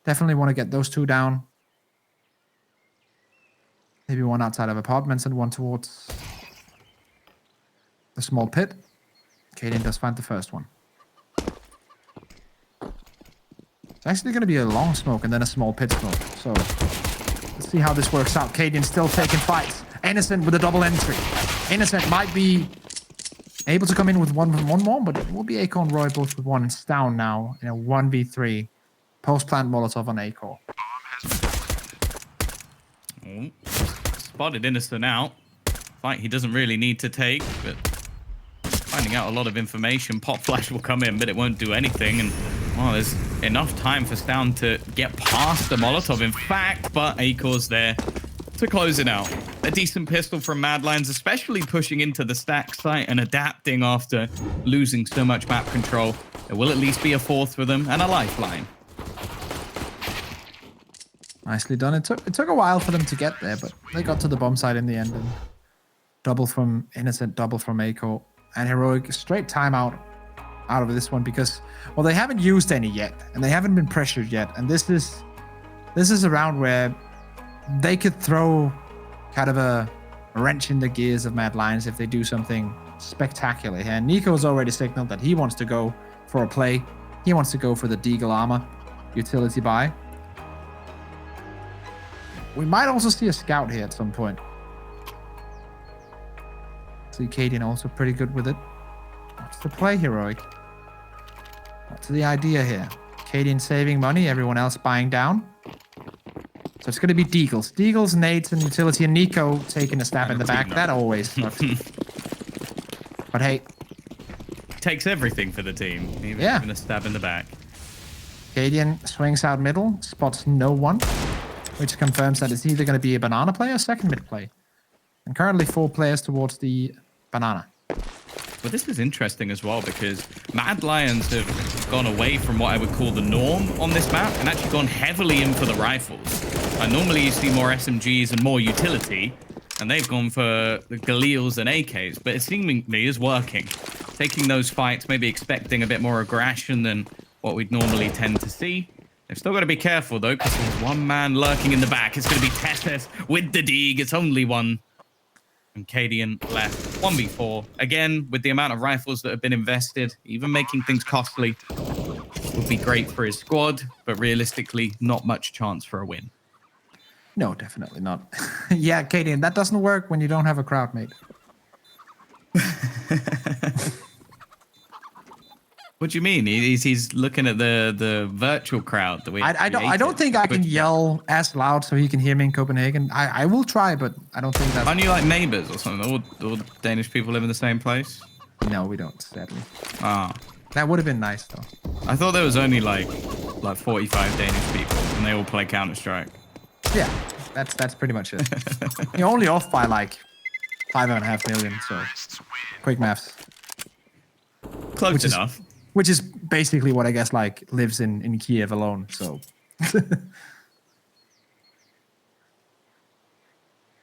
definitely want to get those two down. Maybe one outside of apartments and one towards the small pit. Kaden does find the first one. It's actually going to be a long smoke and then a small pit smoke, so let's see how this works out. Kaden still taking fights. Innocent with a double entry. Innocent might be able to come in with one more, but it will be Aiko and Roy both with one. It's down now in a 1v3. Post-plant Molotov on Aiko. Spotted Innocent out. Fight he doesn't really need to take, but finding out a lot of information. Pop flash will come in, but it won't do anything. And well, there's enough time for Stown to get past the Molotov, in fact, but Aiko's there to close it out. A decent pistol from Mad Lions, especially pushing into the stack site and adapting after losing so much map control. There will at least be a fourth for them and a lifeline. Nicely done. It took a while for them to get there, but they got to the bomb site in the end. And double from Innocent, double from Aiko. And Heroic straight timeout out of this one because, well, they haven't used any yet. And they haven't been pressured yet. And this is a round where they could throw kind of a wrench in the gears of Mad Lions if they do something spectacular here. And Nico's already signaled that he wants to go for a play. He wants to go for the Deagle armor utility buy. We might also see a scout here at some point. See Kaden also pretty good with it. What's the play, Heroic? What's the idea here? Kaden saving money, everyone else buying down. So it's going to be Deagles. Deagles, nades, and utility, and Nico taking a stab in the back. That always sucks. But hey. Takes everything for the team. Even a stab in the back. Kaden swings out middle, spots no one, which confirms that it's either going to be a banana play or second mid play. And currently 4 players towards the banana. Well, this is interesting as well because Mad Lions have gone away from what I would call the norm on this map and actually gone heavily in for the rifles. Normally you see more SMGs and more utility, and they've gone for the Galils and AKs, but it seemingly is working. Taking those fights, maybe expecting a bit more aggression than what we'd normally tend to see. They've still got to be careful though, because there's one man lurking in the back. It's going to be Testes with the Deeg. It's only one. And Cadian left 1v4. Again, with the amount of rifles that have been invested, even making things costly, would be great for his squad, but realistically, not much chance for a win. No, definitely not. Yeah, Cadian, that doesn't work when you don't have a crowd, mate. What do you mean? He's looking at the virtual crowd that we. I don't think I can yell as loud so he can hear me in Copenhagen. I will try, but I don't think that's. Aren't you like neighbors or something? All Danish people live in the same place? No, we don't, sadly. Ah. That would have been nice though. I thought there was only like 45 Danish people and they all play Counter-Strike. Yeah, That's pretty much it. You're only off by like 5.5 million. So quick maths. Close enough. Which is basically what I guess like lives in Kiev alone. So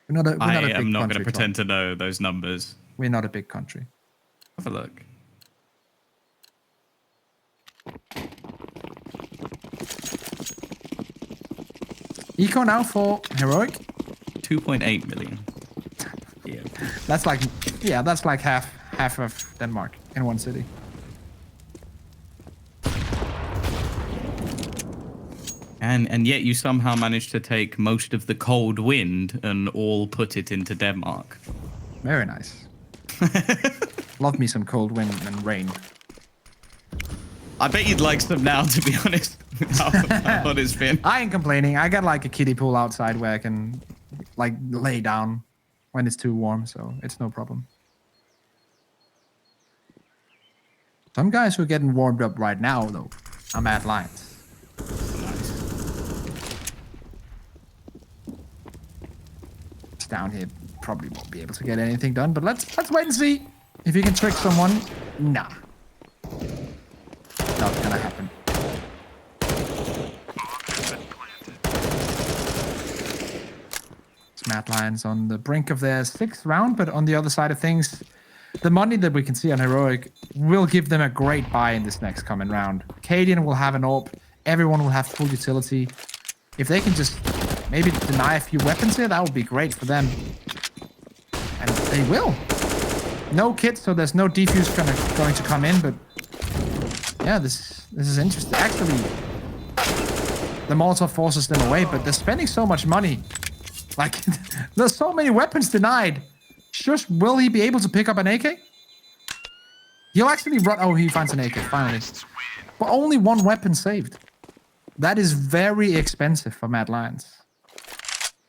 we're not a I big am not going to country, pretend Tom. to know those numbers. We're not a big country. Have a look. Eco now for Heroic. 2.8 million. Yeah. That's like half of Denmark in one city. And yet you somehow managed to take most of the cold wind and all put it into Denmark. Very nice. Love me some cold wind and rain. I bet you'd like some now, to be honest. How hot it's been. I ain't complaining. I got like a kiddie pool outside where I can like lay down when it's too warm, so it's no problem. Some guys who are getting warmed up right now, though, are Mad Lions. It's down here. Probably won't be able to get anything done, but let's wait and see if you can trick someone. Nah, not gonna happen. Mad Lions on the brink of their 6th round, but on the other side of things, the money that we can see on Heroic will give them a great buy in this next coming round. Cadian will have an AWP, everyone will have full utility. If they can just maybe deny a few weapons here, that would be great for them. And they will. No kit, so there's no defuse going to come in, but yeah, this is interesting. Actually, the Molotov forces them away, but they're spending so much money. Like, there's so many weapons denied. Just will he be able to pick up an AK? He'll actually run. Oh, he finds an AK, finally. But only one weapon saved. That is very expensive for Mad Lions.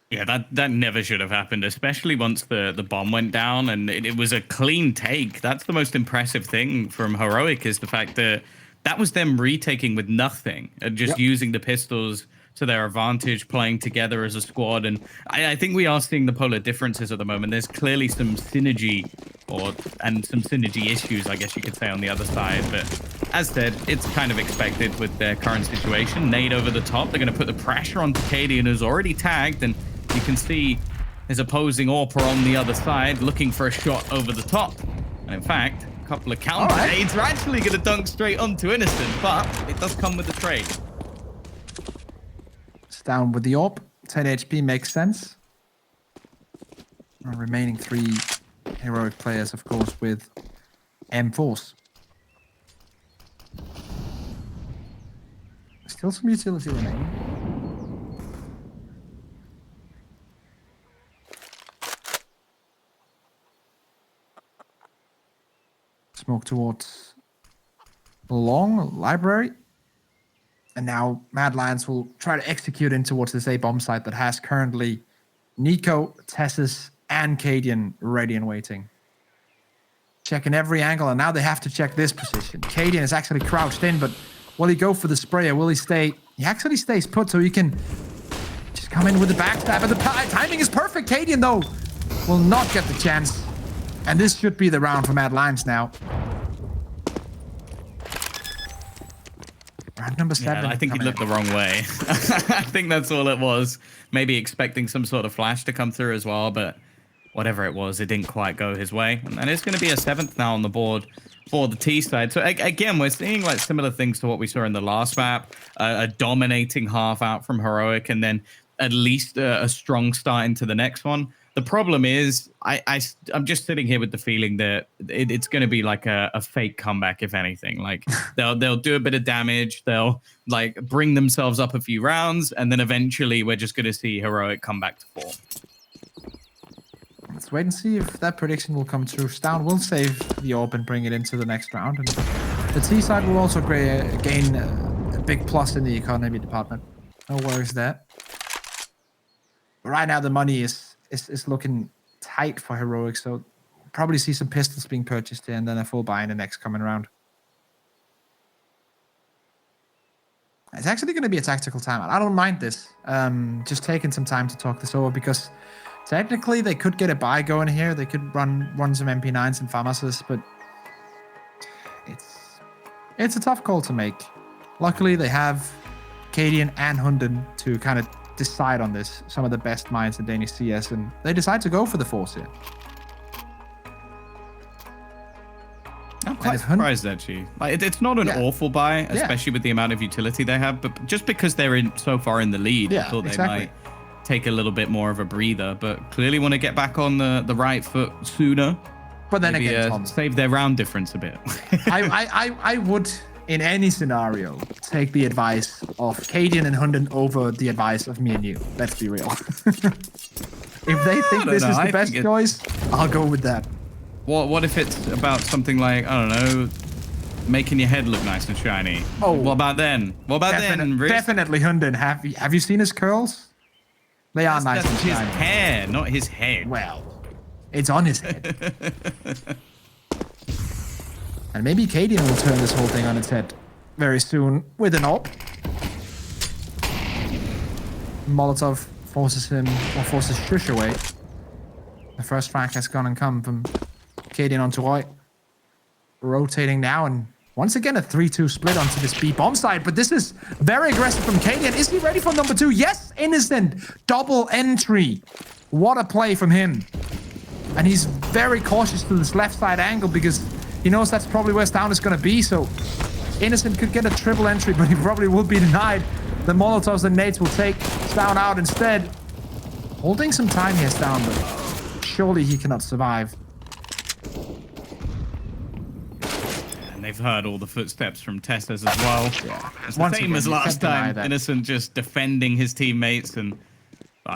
Yeah, that never should have happened, especially once the bomb went down and it was a clean take. That's the most impressive thing from Heroic, is the fact that that was them retaking with nothing and just using the pistols to their advantage, playing together as a squad. And I think we are seeing the polar differences at the moment. There's clearly some synergy and some synergy issues, I guess you could say, on the other side. But as said, it's kind of expected with their current situation. Nade over the top. They're going to put the pressure on Cadian, who's already tagged. And you can see his opposing AWPer on the other side looking for a shot over the top. And in fact, a couple of counter nades are actually going to dunk straight onto Innocent, but it does come with the trade. Down with the AWP. 10 HP makes sense. Remaining 3 Heroic players, of course, with M4s. Still some utility remaining. Smoke towards long library. And now Mad Lions will try to execute in towards this A-bomb site that has currently Nico, Tessus, and Cadian ready and waiting. Checking every angle, and now they have to check this position. Cadian is actually crouched in, but will he go for the spray or will he stay? He actually stays put, so he can just come in with the backstab. And the timing is perfect. Cadian, though, will not get the chance. And this should be the round for Mad Lions now. Round number 7. Yeah, I think he looked the wrong way. I think that's all it was. Maybe expecting some sort of flash to come through as well, but whatever it was, it didn't quite go his way. And it's going to be a 7th now on the board for the T side. So again, we're seeing like similar things to what we saw in the last map. A dominating half out from Heroic, and then at least a strong start into the next one. The problem is, I'm just sitting here with the feeling that it's going to be like a fake comeback, if anything. Like they'll do a bit of damage, they'll like bring themselves up a few rounds, and then eventually we're just going to see Heroic come back to form. Let's wait and see if that prediction will come true. Stown will save the AWP and bring it into the next round, and the T side will also gain a big plus in the economy department. No worries there. But right now the money is looking tight for Heroic, so probably see some pistols being purchased here and then a full buy in the next coming round. It's actually going to be a tactical timeout. I don't mind this. Just taking some time to talk this over because technically they could get a buy going here. They could run some MP9s and FAMASs, but it's a tough call to make. Luckily, they have Cadian and Hunden to kind of decide on this. Some of the best minds in Danish CS, and they decide to go for the Force here. I'm quite surprised actually. Like it's not an awful buy, especially with the amount of utility they have. But just because they're in so far in the lead, I thought they might take a little bit more of a breather. But clearly want to get back on the right foot sooner. But then maybe, again, Tom, save their round difference a bit. I would, in any scenario, take the advice of Cadian and Hunden over the advice of me and you. Let's be real. If they think this is the best choice, I'll go with that. What if it's about something like, I don't know, making your head look nice and shiny? Oh, what about then? What about then? Riz? Definitely Hunden. Have you seen his curls? They are nice and shiny. His hair, not his head. Well, it's on his head. And maybe Cadian will turn this whole thing on its head very soon with an AWP. Molotov forces Shush away. The first frag has gone and come from Cadian onto Roy. Rotating now, and once again a 3-2 split onto this B bomb side, but this is very aggressive from Cadian. Is he ready for number 2? Yes, Innocent. Double entry. What a play from him. And he's very cautious to this left side angle because he knows that's probably where Stown is going to be, so Innocent could get a triple entry, but he probably will be denied. The Molotovs and nades will take Stown out instead. Holding some time here, Stown, but surely he cannot survive. And they've heard all the footsteps from Teslas as well. Yeah. It's the same as last time. Innocent just defending his teammates, and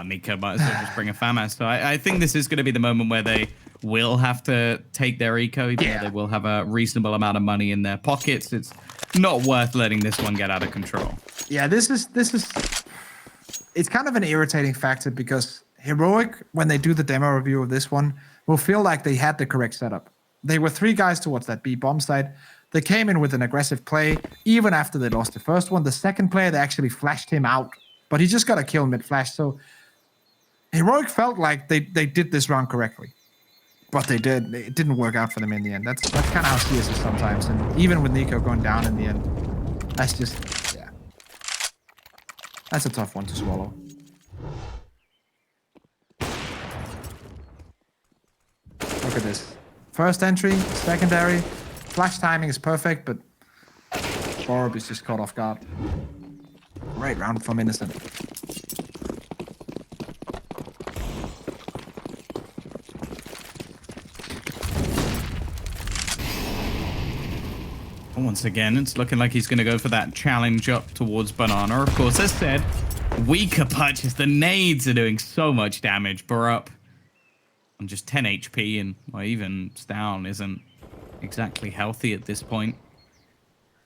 Nico might as well just bring a FAMAS. So I think this is going to be the moment where they will have to take their eco. They will have a reasonable amount of money in their pockets. It's not worth letting this one get out of control. Yeah, this is it's kind of an irritating factor because Heroic, when they do the demo review of this one, will feel like they had the correct setup. They were 3 guys towards that B bomb side. They came in with an aggressive play, even after they lost the first one. The second player, they actually flashed him out, but he just got a kill mid-flash. So Heroic felt like they did this round correctly. But they did. It didn't work out for them in the end. That's kind of how CS is sometimes. And even with Nico going down in the end, that's just, that's a tough one to swallow. Look at this. First entry, secondary. Flash timing is perfect, but Orb is just caught off guard. Great round from Innocent. Once again, it's looking like he's going to go for that challenge up towards Banana. Of course, as said, weaker punches. The nades are doing so much damage. Barup on just 10 HP, and well, even Stown isn't exactly healthy at this point.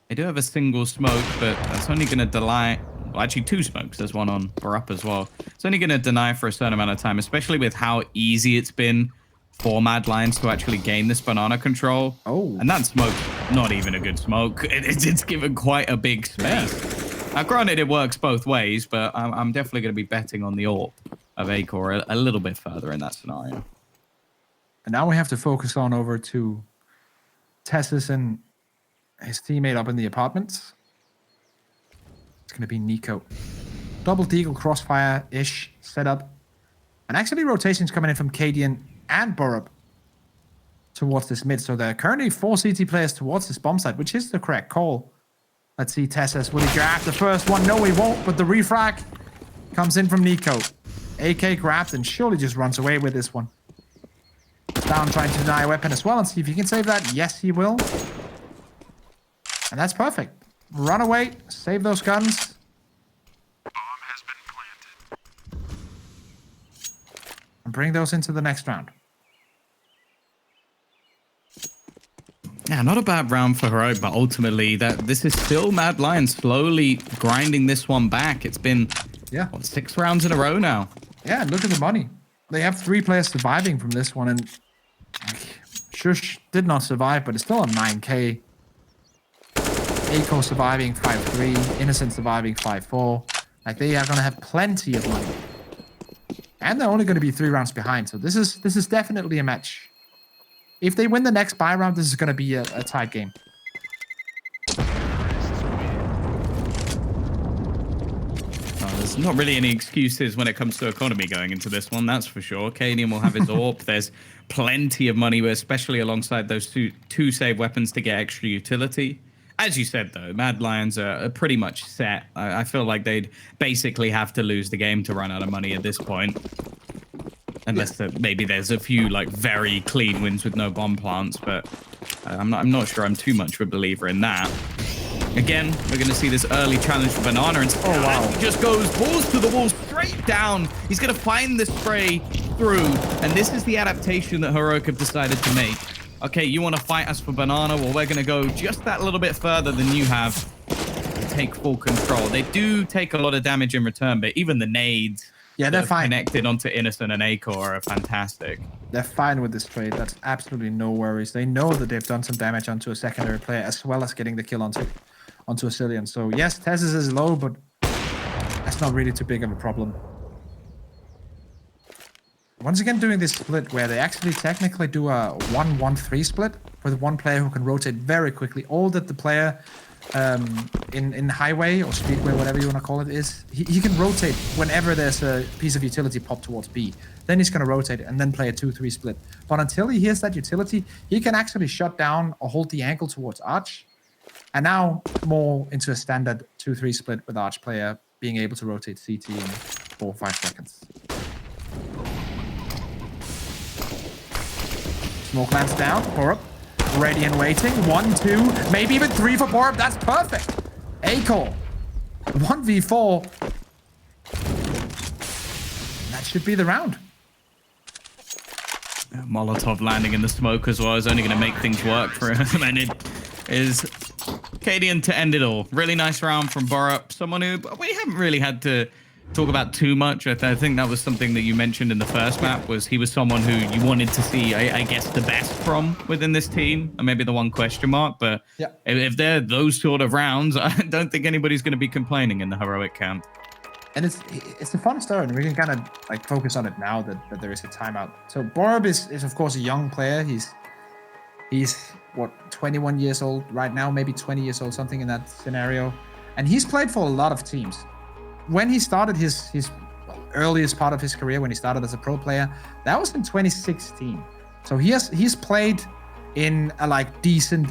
They do have a single smoke, but that's only going to delay. Well, actually, 2 smokes. There's one on Barup as well. It's only going to deny for a certain amount of time, especially with how easy it's been for Mad Lions to actually gain this banana control. Oh. And that smoke, not even a good smoke. It's given quite a big space. Now, granted, it works both ways, but I'm definitely going to be betting on the AWP of Acor a little bit further in that scenario. And now we have to focus on over to Tessus and his teammate up in the apartments. It's going to be Nico. Double deagle crossfire-ish setup. And actually rotations coming in from Cadian and Borup towards this mid. So there are currently 4 CT players towards this bomb site, which is the correct call. Let's see, Tessus, will he grab the first one? No, he won't, but the refrag comes in from Nico. AK grabs and surely just runs away with this one. Down trying to deny a weapon as well and see if he can save that. Yes, he will. And that's perfect. Run away, save those guns. Bomb has been planted. And bring those into the next round. Yeah, not a bad round for Heroic, but ultimately this is still Mad Lions slowly grinding this one back. It's been 6 rounds in a row now. Yeah, look at the money. They have 3 players surviving from this one, and Shush did not survive, but it's still a 9K. Aiko surviving 5-3, Innocent surviving 5-4. Like, they are going to have plenty of money. And they're only going to be 3 rounds behind. So this is definitely a match. If they win the next buy round, this is going to be a tight game. There's not really any excuses when it comes to economy going into this one, that's for sure. Cadian will have his AWP. There's plenty of money, especially alongside those two save weapons to get extra utility. As you said, though, Mad Lions are pretty much set. I feel like they'd basically have to lose the game to run out of money at this point. Unless maybe there's a few like very clean wins with no bomb plants, but I'm not sure I'm too much of a believer in that. Again, we're going to see this early challenge for Banana, and oh wow, he just goes balls to the wall, straight down. He's going to find the spray through, and this is the adaptation that Heroic have decided to make. Okay, you want to fight us for Banana? Well, we're going to go just that little bit further than you have to take full control. They do take a lot of damage in return, but even the nades they're fine. Connected onto Innocent and Aiko are fantastic. They're fine with this trade. That's absolutely no worries. They know that they've done some damage onto a secondary player, as well as getting the kill onto a Cillian. So yes, Tessus is low, but that's not really too big of a problem. Once again, doing this split where they actually technically do a 1-1-3 split with one player who can rotate very quickly. All that the player in highway or speedway, whatever you want to call it, is he can rotate whenever there's a piece of utility pop towards B. Then he's going to rotate and then play a 2-3 split. But until he hears that utility, he can actually shut down or hold the angle towards Arch. And now more into a standard 2-3 split with Arch player being able to rotate CT in 4 or 5 seconds. Smoke lands down, Borup. Ready and waiting. 1, 2, maybe even 3 for Borup. That's perfect. Aiko. 1v4. That should be the round. Molotov landing in the smoke as well is only going to make things work for him. And it is Cadian to end it all. Really nice round from Borup. Someone who we haven't really had to talk about too much. I think that was something that you mentioned in the first map, was he was someone who you wanted to see, I guess, the best from within this team, and maybe the one question mark. But if they're those sort of rounds, I don't think anybody's going to be complaining in the Heroic camp. And it's a fun story, and we can kind of like focus on it now that there is a timeout. So Borup is of course a young player. He's what, 21 years old right now, maybe 20 years old, something in that scenario. And he's played for a lot of teams. When he started his earliest part of his career, when he started as a pro player, that was in 2016. So he's played in a like decent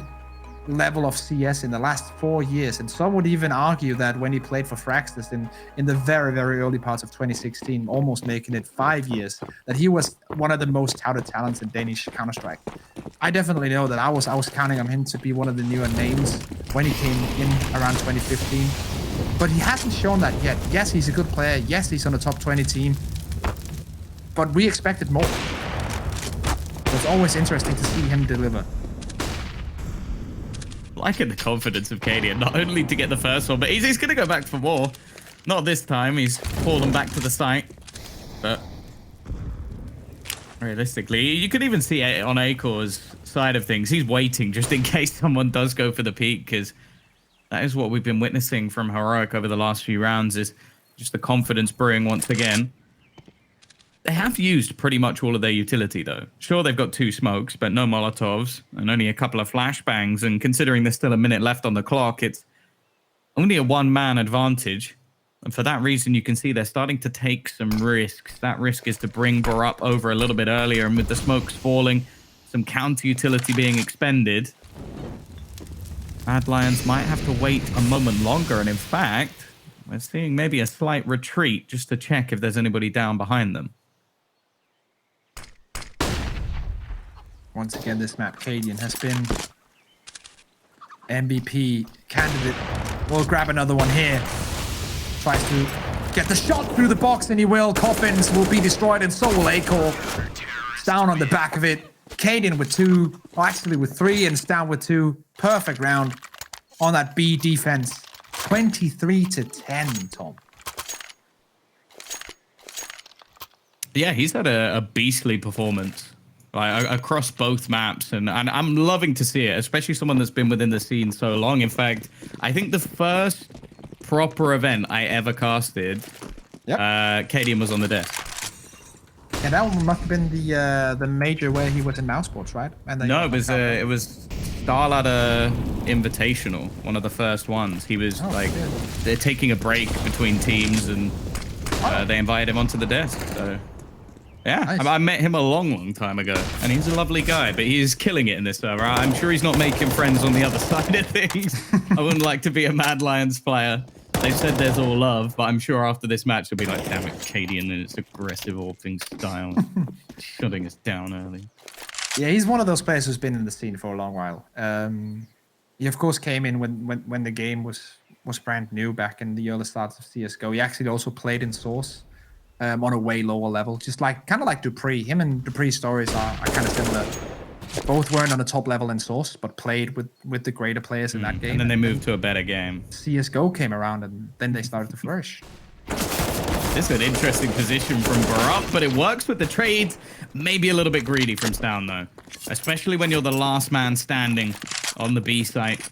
level of CS in the last 4 years. And some would even argue that when he played for Fraxis in the very, very early parts of 2016, almost making it 5 years, that he was one of the most touted talents in Danish Counter-Strike. I definitely know that I was counting on him to be one of the newer names when he came in around 2015. But he hasn't shown that yet. Yes, he's a good player. Yes, he's on a top 20 team. But we expected more. So it's always interesting to see him deliver. Liking the confidence of Cadian, not only to get the first one, but he's going to go back for more. Not this time. He's fallen back to the site. But realistically, you could even see it on Akor's side of things. He's waiting just in case someone does go for the peak, because that is what we've been witnessing from Heroic over the last few rounds, is just the confidence brewing once again. They have used pretty much all of their utility, though. Sure, they've got 2 smokes, but no Molotovs, and only a couple of flashbangs. And considering there's still a minute left on the clock, it's only a 1-man advantage. And for that reason, you can see they're starting to take some risks. That risk is to bring Borup over a little bit earlier, and with the smokes falling, some counter utility being expended, Mad Lions might have to wait a moment longer. And in fact, we're seeing maybe a slight retreat just to check if there's anybody down behind them. Once again, this map, Cadian has been MVP candidate. We'll grab another one here. Tries to get the shot through the box, and he will. Coffins will be destroyed, and so will Akor. It's down on the back of it. Cadian with 2, well, actually with 3, and it's down with 2. Perfect round on that B defense. 23-10, Tom. Yeah, he's had a beastly performance like across both maps, and I'm loving to see it, especially someone that's been within the scene so long. In fact, I think the first proper event I ever casted, Cadian was on the desk. Yeah, that one must have been the major where he was in mouse sports, right? And then No, it was Starladder Invitational, one of the first ones. He was they're taking a break between teams, and they invited him onto the desk. So yeah, nice. I met him a long time ago, and he's a lovely guy, but he's killing it in this server. I'm sure he's not making friends on the other side of things. I wouldn't like to be a Mad Lions player. They said there's all love, but I'm sure after this match they'll be like, damn it, Cadian and its aggressive orping style, shutting us down early. Yeah, he's one of those players who's been in the scene for a long while. He of course came in when the game was brand new back in the early starts of CS:GO. He actually also played in Source on a way lower level, just kind of like Dupree. Him and Dupree's stories are kind of similar. Both weren't on the top level in Source, but played with the greater players in that game. And then they moved to a better game. CS:GO came around, and then they started to flourish. This is an interesting position from Barup, but it works with the trades. Maybe a little bit greedy from Stown, though. Especially when you're the last man standing on the B site.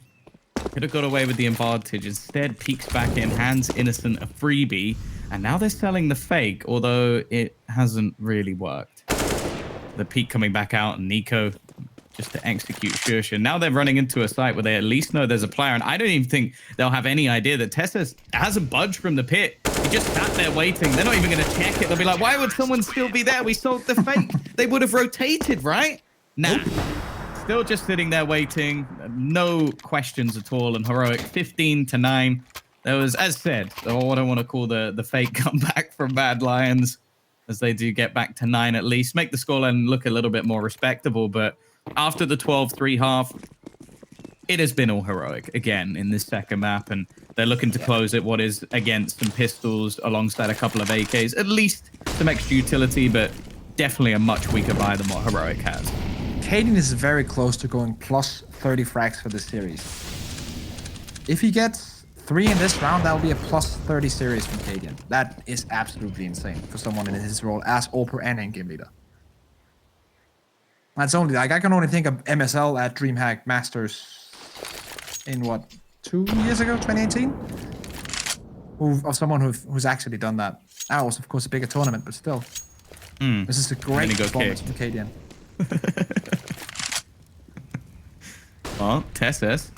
Could have got away with the advantage. Instead, peeks back in, hands Innocent a freebie. And now they're selling the fake, although it hasn't really worked. The peek coming back out, and Nico just to execute Shurshin. Now they're running into a site where they at least know there's a player, and I don't even think they'll have any idea that Tessa hasn't budged from the pit. He just sat there waiting. They're not even going to check it. They'll be like, why would someone still be there? We sold the fake. They would have rotated, right? Nah. Still just sitting there waiting. No questions at all. And Heroic 15-9. There was, as said, what I want to call the fake comeback from Mad Lions, as they do get back to 9 at least. Make the scoreline look a little bit more respectable, but after the 12-3 half, it has been all Heroic again in this second map, and they're looking to close it, what is against some pistols alongside a couple of AKs, at least some extra utility, but definitely a much weaker buy than what Heroic has. Cadian is very close to going plus 30 frags for this series. If he gets 3 in this round, that will be a plus 30 series from Cadian. That is absolutely insane for someone in his role as AWPer and endgame leader. That's only, I can only think of MSL at DreamHack Masters in what, 2 years ago, 2018? Of someone who's actually done that. That was, of course, a bigger tournament, but still. This is a great performance from Cadian. Well, Tessus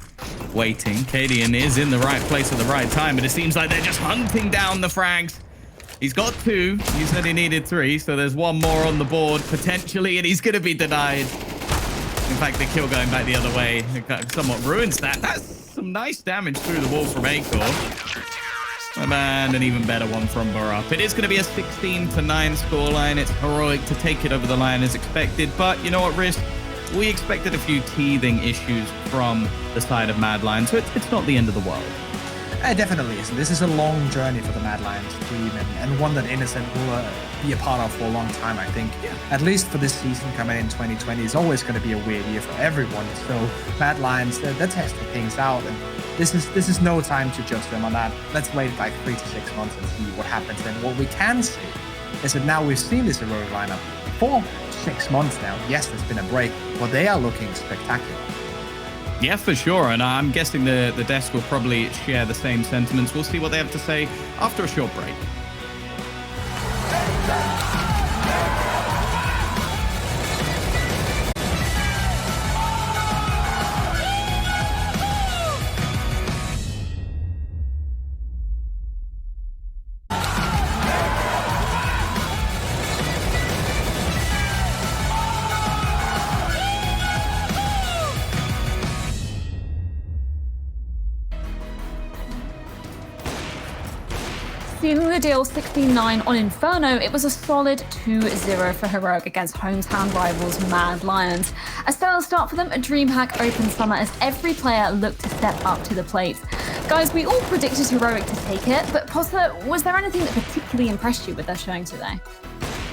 waiting. Cadian is in the right place at the right time, but it seems like they're just hunting down the frags. He's got 2. He said he needed 3, so there's 1 more on the board, potentially, and he's going to be denied. In fact, the kill going back the other way somewhat ruins that. That's some nice damage through the wall from Acor. And an even better one from Barup. It is going to be a 16-9 scoreline. It's Heroic to take it over the line as expected, but you know what, Risk? We expected a few teething issues from the side of Mad Lions, so it's not the end of the world. It definitely isn't. This is a long journey for the Mad Lions team, and one that Innocent will be a part of for a long time, I think. At least for this season coming in 2020 is always going to be a weird year for everyone. So Mad Lions, they're testing things out, and this is no time to judge them on that. Let's wait like 3 to 6 months and see what happens. And what we can see is that now we've seen this Heroic lineup for 6 months now. Yes, there's been a break, but they are looking spectacular. Yeah, for sure. And I'm guessing the desk will probably share the same sentiments. We'll see what they have to say after a short break. Sealing the deal 16-9 on Inferno, it was a solid 2-0 for Heroic against hometown rivals Mad Lions. A stellar start for them at DreamHack Open Summer as every player looked to step up to the plate. Guys, we all predicted Heroic to take it, but Potter, was there anything that particularly impressed you with their showing today?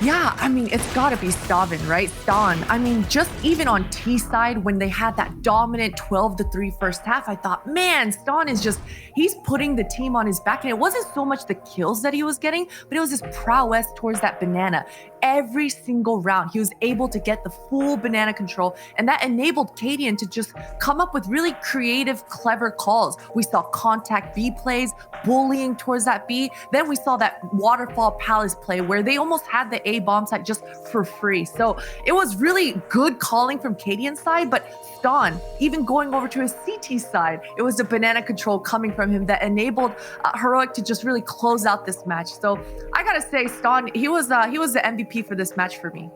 Yeah, I mean, it's got to be Stavin, right? Stan. I mean, just even on T side, when they had that dominant 12-3 first half, I thought, man, Stan is just, he's putting the team on his back. And it wasn't so much the kills that he was getting, but it was his prowess towards that banana. every single round, he was able to get the full banana control, and that enabled Cadian to just come up with really creative, clever calls. We saw contact B plays, bullying towards that B. Then we saw that waterfall palace play where they almost had the A bomb site just for free. So it was really good calling from Cadian's side, but Ston, even going over to his CT side, it was the banana control coming from him that enabled Heroic to just really close out this match. So I gotta say, Ston, he was the MVP for this match for me.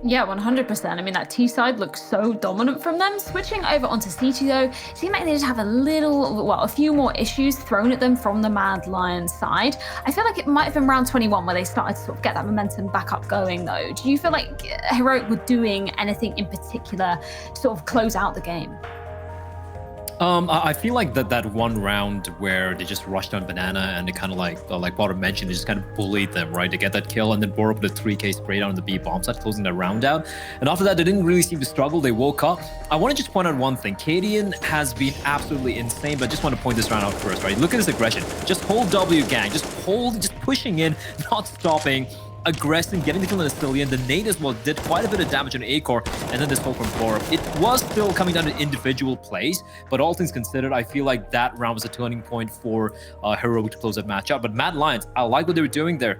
Yeah, 100%. I mean, that T side looks so dominant from them. Switching over onto CT though, it seemed like they just have a few more issues thrown at them from the Mad Lions side. I feel like it might have been round 21 where they started to sort of get that momentum back up going though. Do you feel like Heroic were doing anything in particular to sort of close out the game? I feel like that one round where they just rushed on Banana and they kind of like Potter mentioned, they just kind of bullied them, right, to get that kill, and then bore up the 3K spray down on the B bomb site, closing that round out. And after that, they didn't really seem to struggle. They woke up. I want to just point out one thing. Cadian has been absolutely insane, but I just want to point this round out first, right? Look at his aggression. Just hold W gang, just pushing in, not stopping. Aggressing, getting the kill on the Sicilian. The nade as well did quite a bit of damage on A-Core, and then this whole from Borup. It was still coming down to individual plays, but all things considered, I feel like that round was a turning point for Heroic to close that match out. But Mad Lions, I like what they were doing there.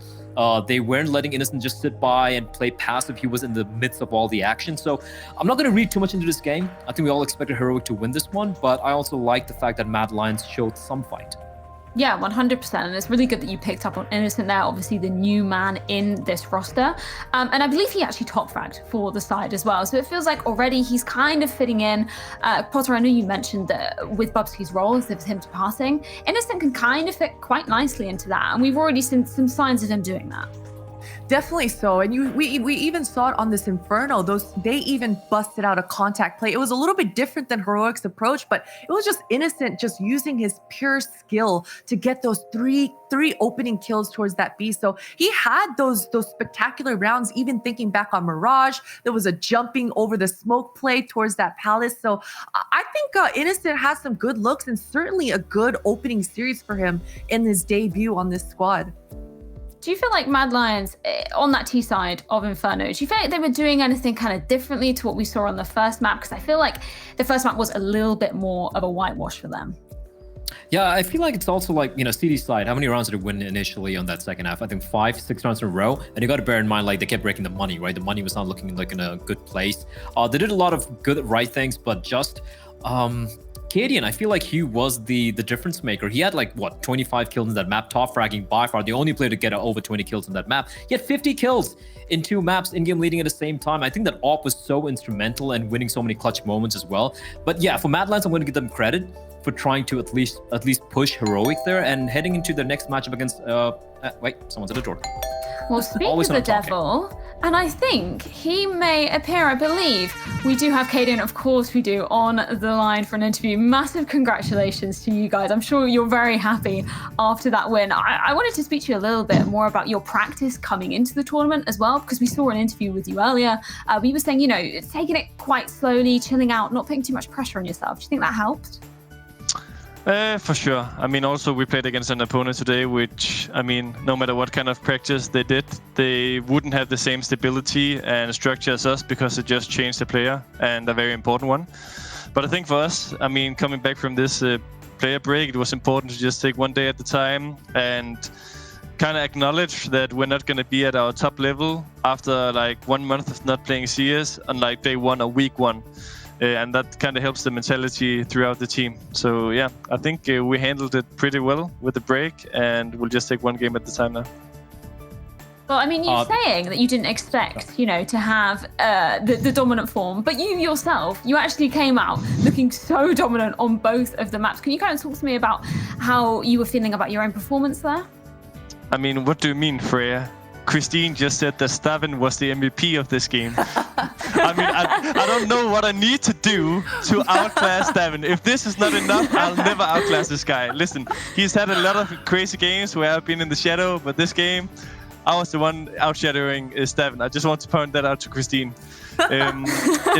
They weren't letting Innocent just sit by and play passive. He was in the midst of all the action. So I'm not going to read too much into this game. I think we all expected Heroic to win this one, but I also like the fact that Mad Lions showed some fight. Yeah, 100%. And it's really good that you picked up on Innocent there, obviously the new man in this roster. And I believe he actually top fragged for the side as well. So it feels like already he's kind of fitting in. Potter, I know you mentioned that with Bubsky's role, instead of him passing, Innocent can kind of fit quite nicely into that. And we've already seen some signs of him doing that. Definitely so. And we even saw it on this Inferno. They even busted out a contact play. It was a little bit different than Heroic's approach, but it was just Innocent just using his pure skill to get those three opening kills towards that B. So he had those spectacular rounds, even thinking back on Mirage. There was a jumping over the smoke play towards that palace. So I think Innocent has some good looks and certainly a good opening series for him in his debut on this squad. Do you feel like Mad Lions, on that T side of Inferno, do you feel like they were doing anything kind of differently to what we saw on the first map? Because I feel like the first map was a little bit more of a whitewash for them. Yeah, I feel like it's also like, CD side, how many rounds did they win initially on that second half? I think 5-6 rounds in a row. And you got to bear in mind, like, they kept breaking the money, right? The money was not looking like in a good place. They did a lot of good right things, but just... Cadian, I feel like he was the difference maker. He had 25 kills in that map, top fragging by far, the only player to get over 20 kills in that map. He had 50 kills in 2 maps, in-game leading at the same time. I think that AWP was so instrumental in winning so many clutch moments as well. But yeah, for Mad Lions, I'm going to give them credit for trying to at least push Heroic there and heading into their next matchup against... wait, someone's at the door. Well, speaking of the devil, and I think he may appear, I believe, we do have Cadian, of course we do, on the line for an interview. Massive congratulations to you guys. I'm sure you're very happy after that win. I wanted to speak to you a little bit more about your practice coming into the tournament as well, because we saw an interview with you earlier. We were saying, taking it quite slowly, chilling out, not putting too much pressure on yourself. Do you think that helped? For sure. I mean, also we played against an opponent today, which, I mean, no matter what kind of practice they did, they wouldn't have the same stability and structure as us because it just changed the player, and a very important one. But I think for us, I mean, coming back from this player break, it was important to just take one day at a time and kind of acknowledge that we're not going to be at our top level after 1 month of not playing CS on day 1 or week 1. And that kind of helps the mentality throughout the team. So yeah, I think we handled it pretty well with the break, and we'll just take one game at a time now. Well, I mean, you're saying that you didn't expect, to have the dominant form, but you yourself, you actually came out looking so dominant on both of the maps. Can you kind of talk to me about how you were feeling about your own performance there? I mean, what do you mean, Freya? Christine just said that Stavin was the MVP of this game. I mean, I don't know what I need to do to outclass Stavin. If this is not enough, I'll never outclass this guy. Listen, he's had a lot of crazy games where I've been in the shadow, but this game, I was the one outshadowing Stavin. I just want to point that out to Christine. In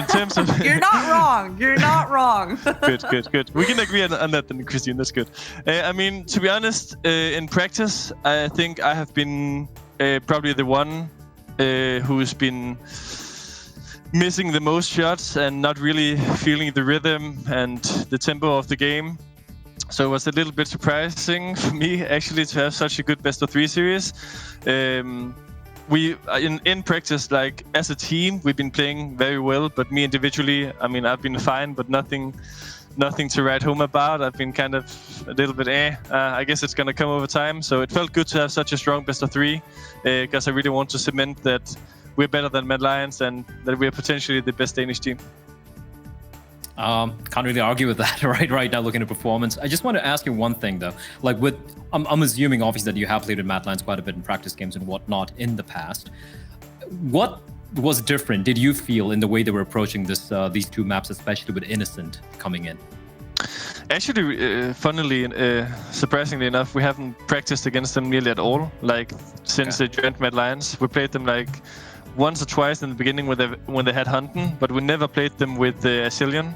terms of... You're not wrong. You're not wrong. Good. We can agree on that then, Christine. That's good. I mean, to be honest, in practice, I think I have been... probably the one who's been missing the most shots and not really feeling the rhythm and the tempo of the game. So it was a little bit surprising for me actually to have such a good best of 3 series. We in practice, like as a team, we've been playing very well, but me individually, I mean, I've been fine, but nothing to write home about. I've been kind of a little bit I guess it's gonna come over time. So it felt good to have such a strong best of 3 because I really want to cement that we're better than Mad Lions and that we're potentially the best Danish team. Can't really argue with that right now looking at performance. I just want to ask you one thing though, like I'm assuming obviously that you have played with Mad Lions quite a bit in practice games and whatnot in the past. What was different, did you feel, in the way they were approaching these 2 maps, especially with Innocent coming in? Actually, funnily, surprisingly enough, we haven't practiced against them nearly at all. Like since they joined Mad Lions, we played them like once or twice in the beginning when they had Hunten, but we never played them with Asilion.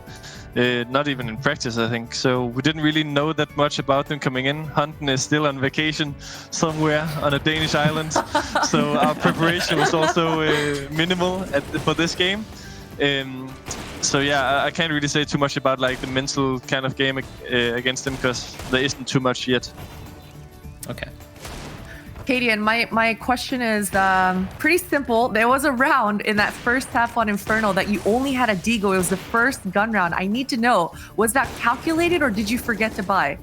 Not even in practice, I think. So we didn't really know that much about them coming in. Hunten is still on vacation somewhere on a Danish island, so our preparation was also minimal for this game. So yeah, I can't really say too much about like the mental kind of game against them because there isn't too much yet. Okay. Kadian, my question is pretty simple. There was a round in that first half on Inferno that you only had a Deagle. It was the first gun round. I need to know, was that calculated or did you forget to buy?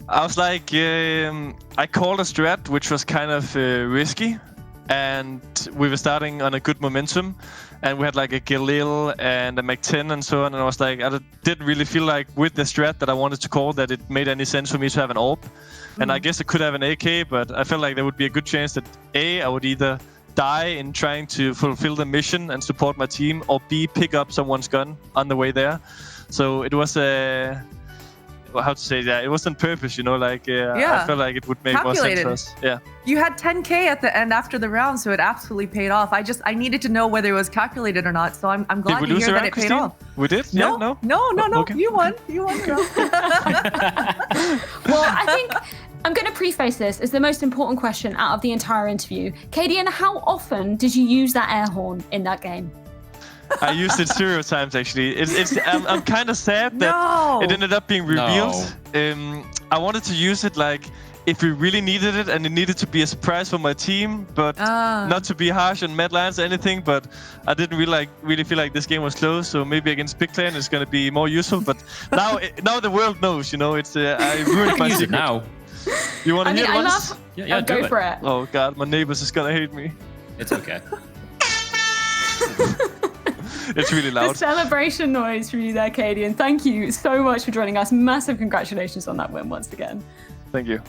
I was like, I called a strat, which was kind of risky. And we were starting on a good momentum. And we had like a Galil and a Mac-10 and so on. And I was like, I didn't really feel like with the strat that I wanted to call that it made any sense for me to have an AWP. And I guess I could have an AK, but I felt like there would be a good chance that I would either die in trying to fulfill the mission and support my team, or B, pick up someone's gun on the way there. So it was how to say that? It was on purpose, you know, like I felt like it would make more sense for us. Yeah. You had 10K at the end after the round, so it absolutely paid off. I needed to know whether it was calculated or not, so I'm glad to hear that it paid off. We did? No, yeah, no. Okay. You won. Well, I think I'm going to preface this as the most important question out of the entire interview. Kadian, how often did you use that air horn in that game? I used it 0 times actually. I'm kind of sad that it ended up being revealed. No. I wanted to use it like if we really needed it and it needed to be a surprise for my team, but not to be harsh on Mad Lions or anything. But I didn't really feel like this game was close. So maybe against Big Clan it's going to be more useful. But now the world knows. You know, it's I ruined my secret. Now. You want to hear it once? Yeah, go for it. Oh God, my neighbors is gonna hate me. It's okay. It's really loud. The celebration noise from you there, Kadian. Thank you so much for joining us. Massive congratulations on that win once again. Thank you.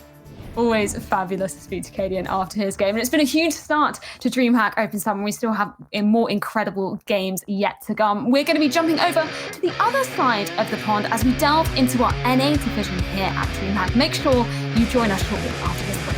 Always fabulous to speak to Kadian after his game. And it's been a huge start to DreamHack Open Summer. We still have more incredible games yet to come. We're going to be jumping over to the other side of the pond as we delve into our NA division here at DreamHack. Make sure you join us shortly after this break.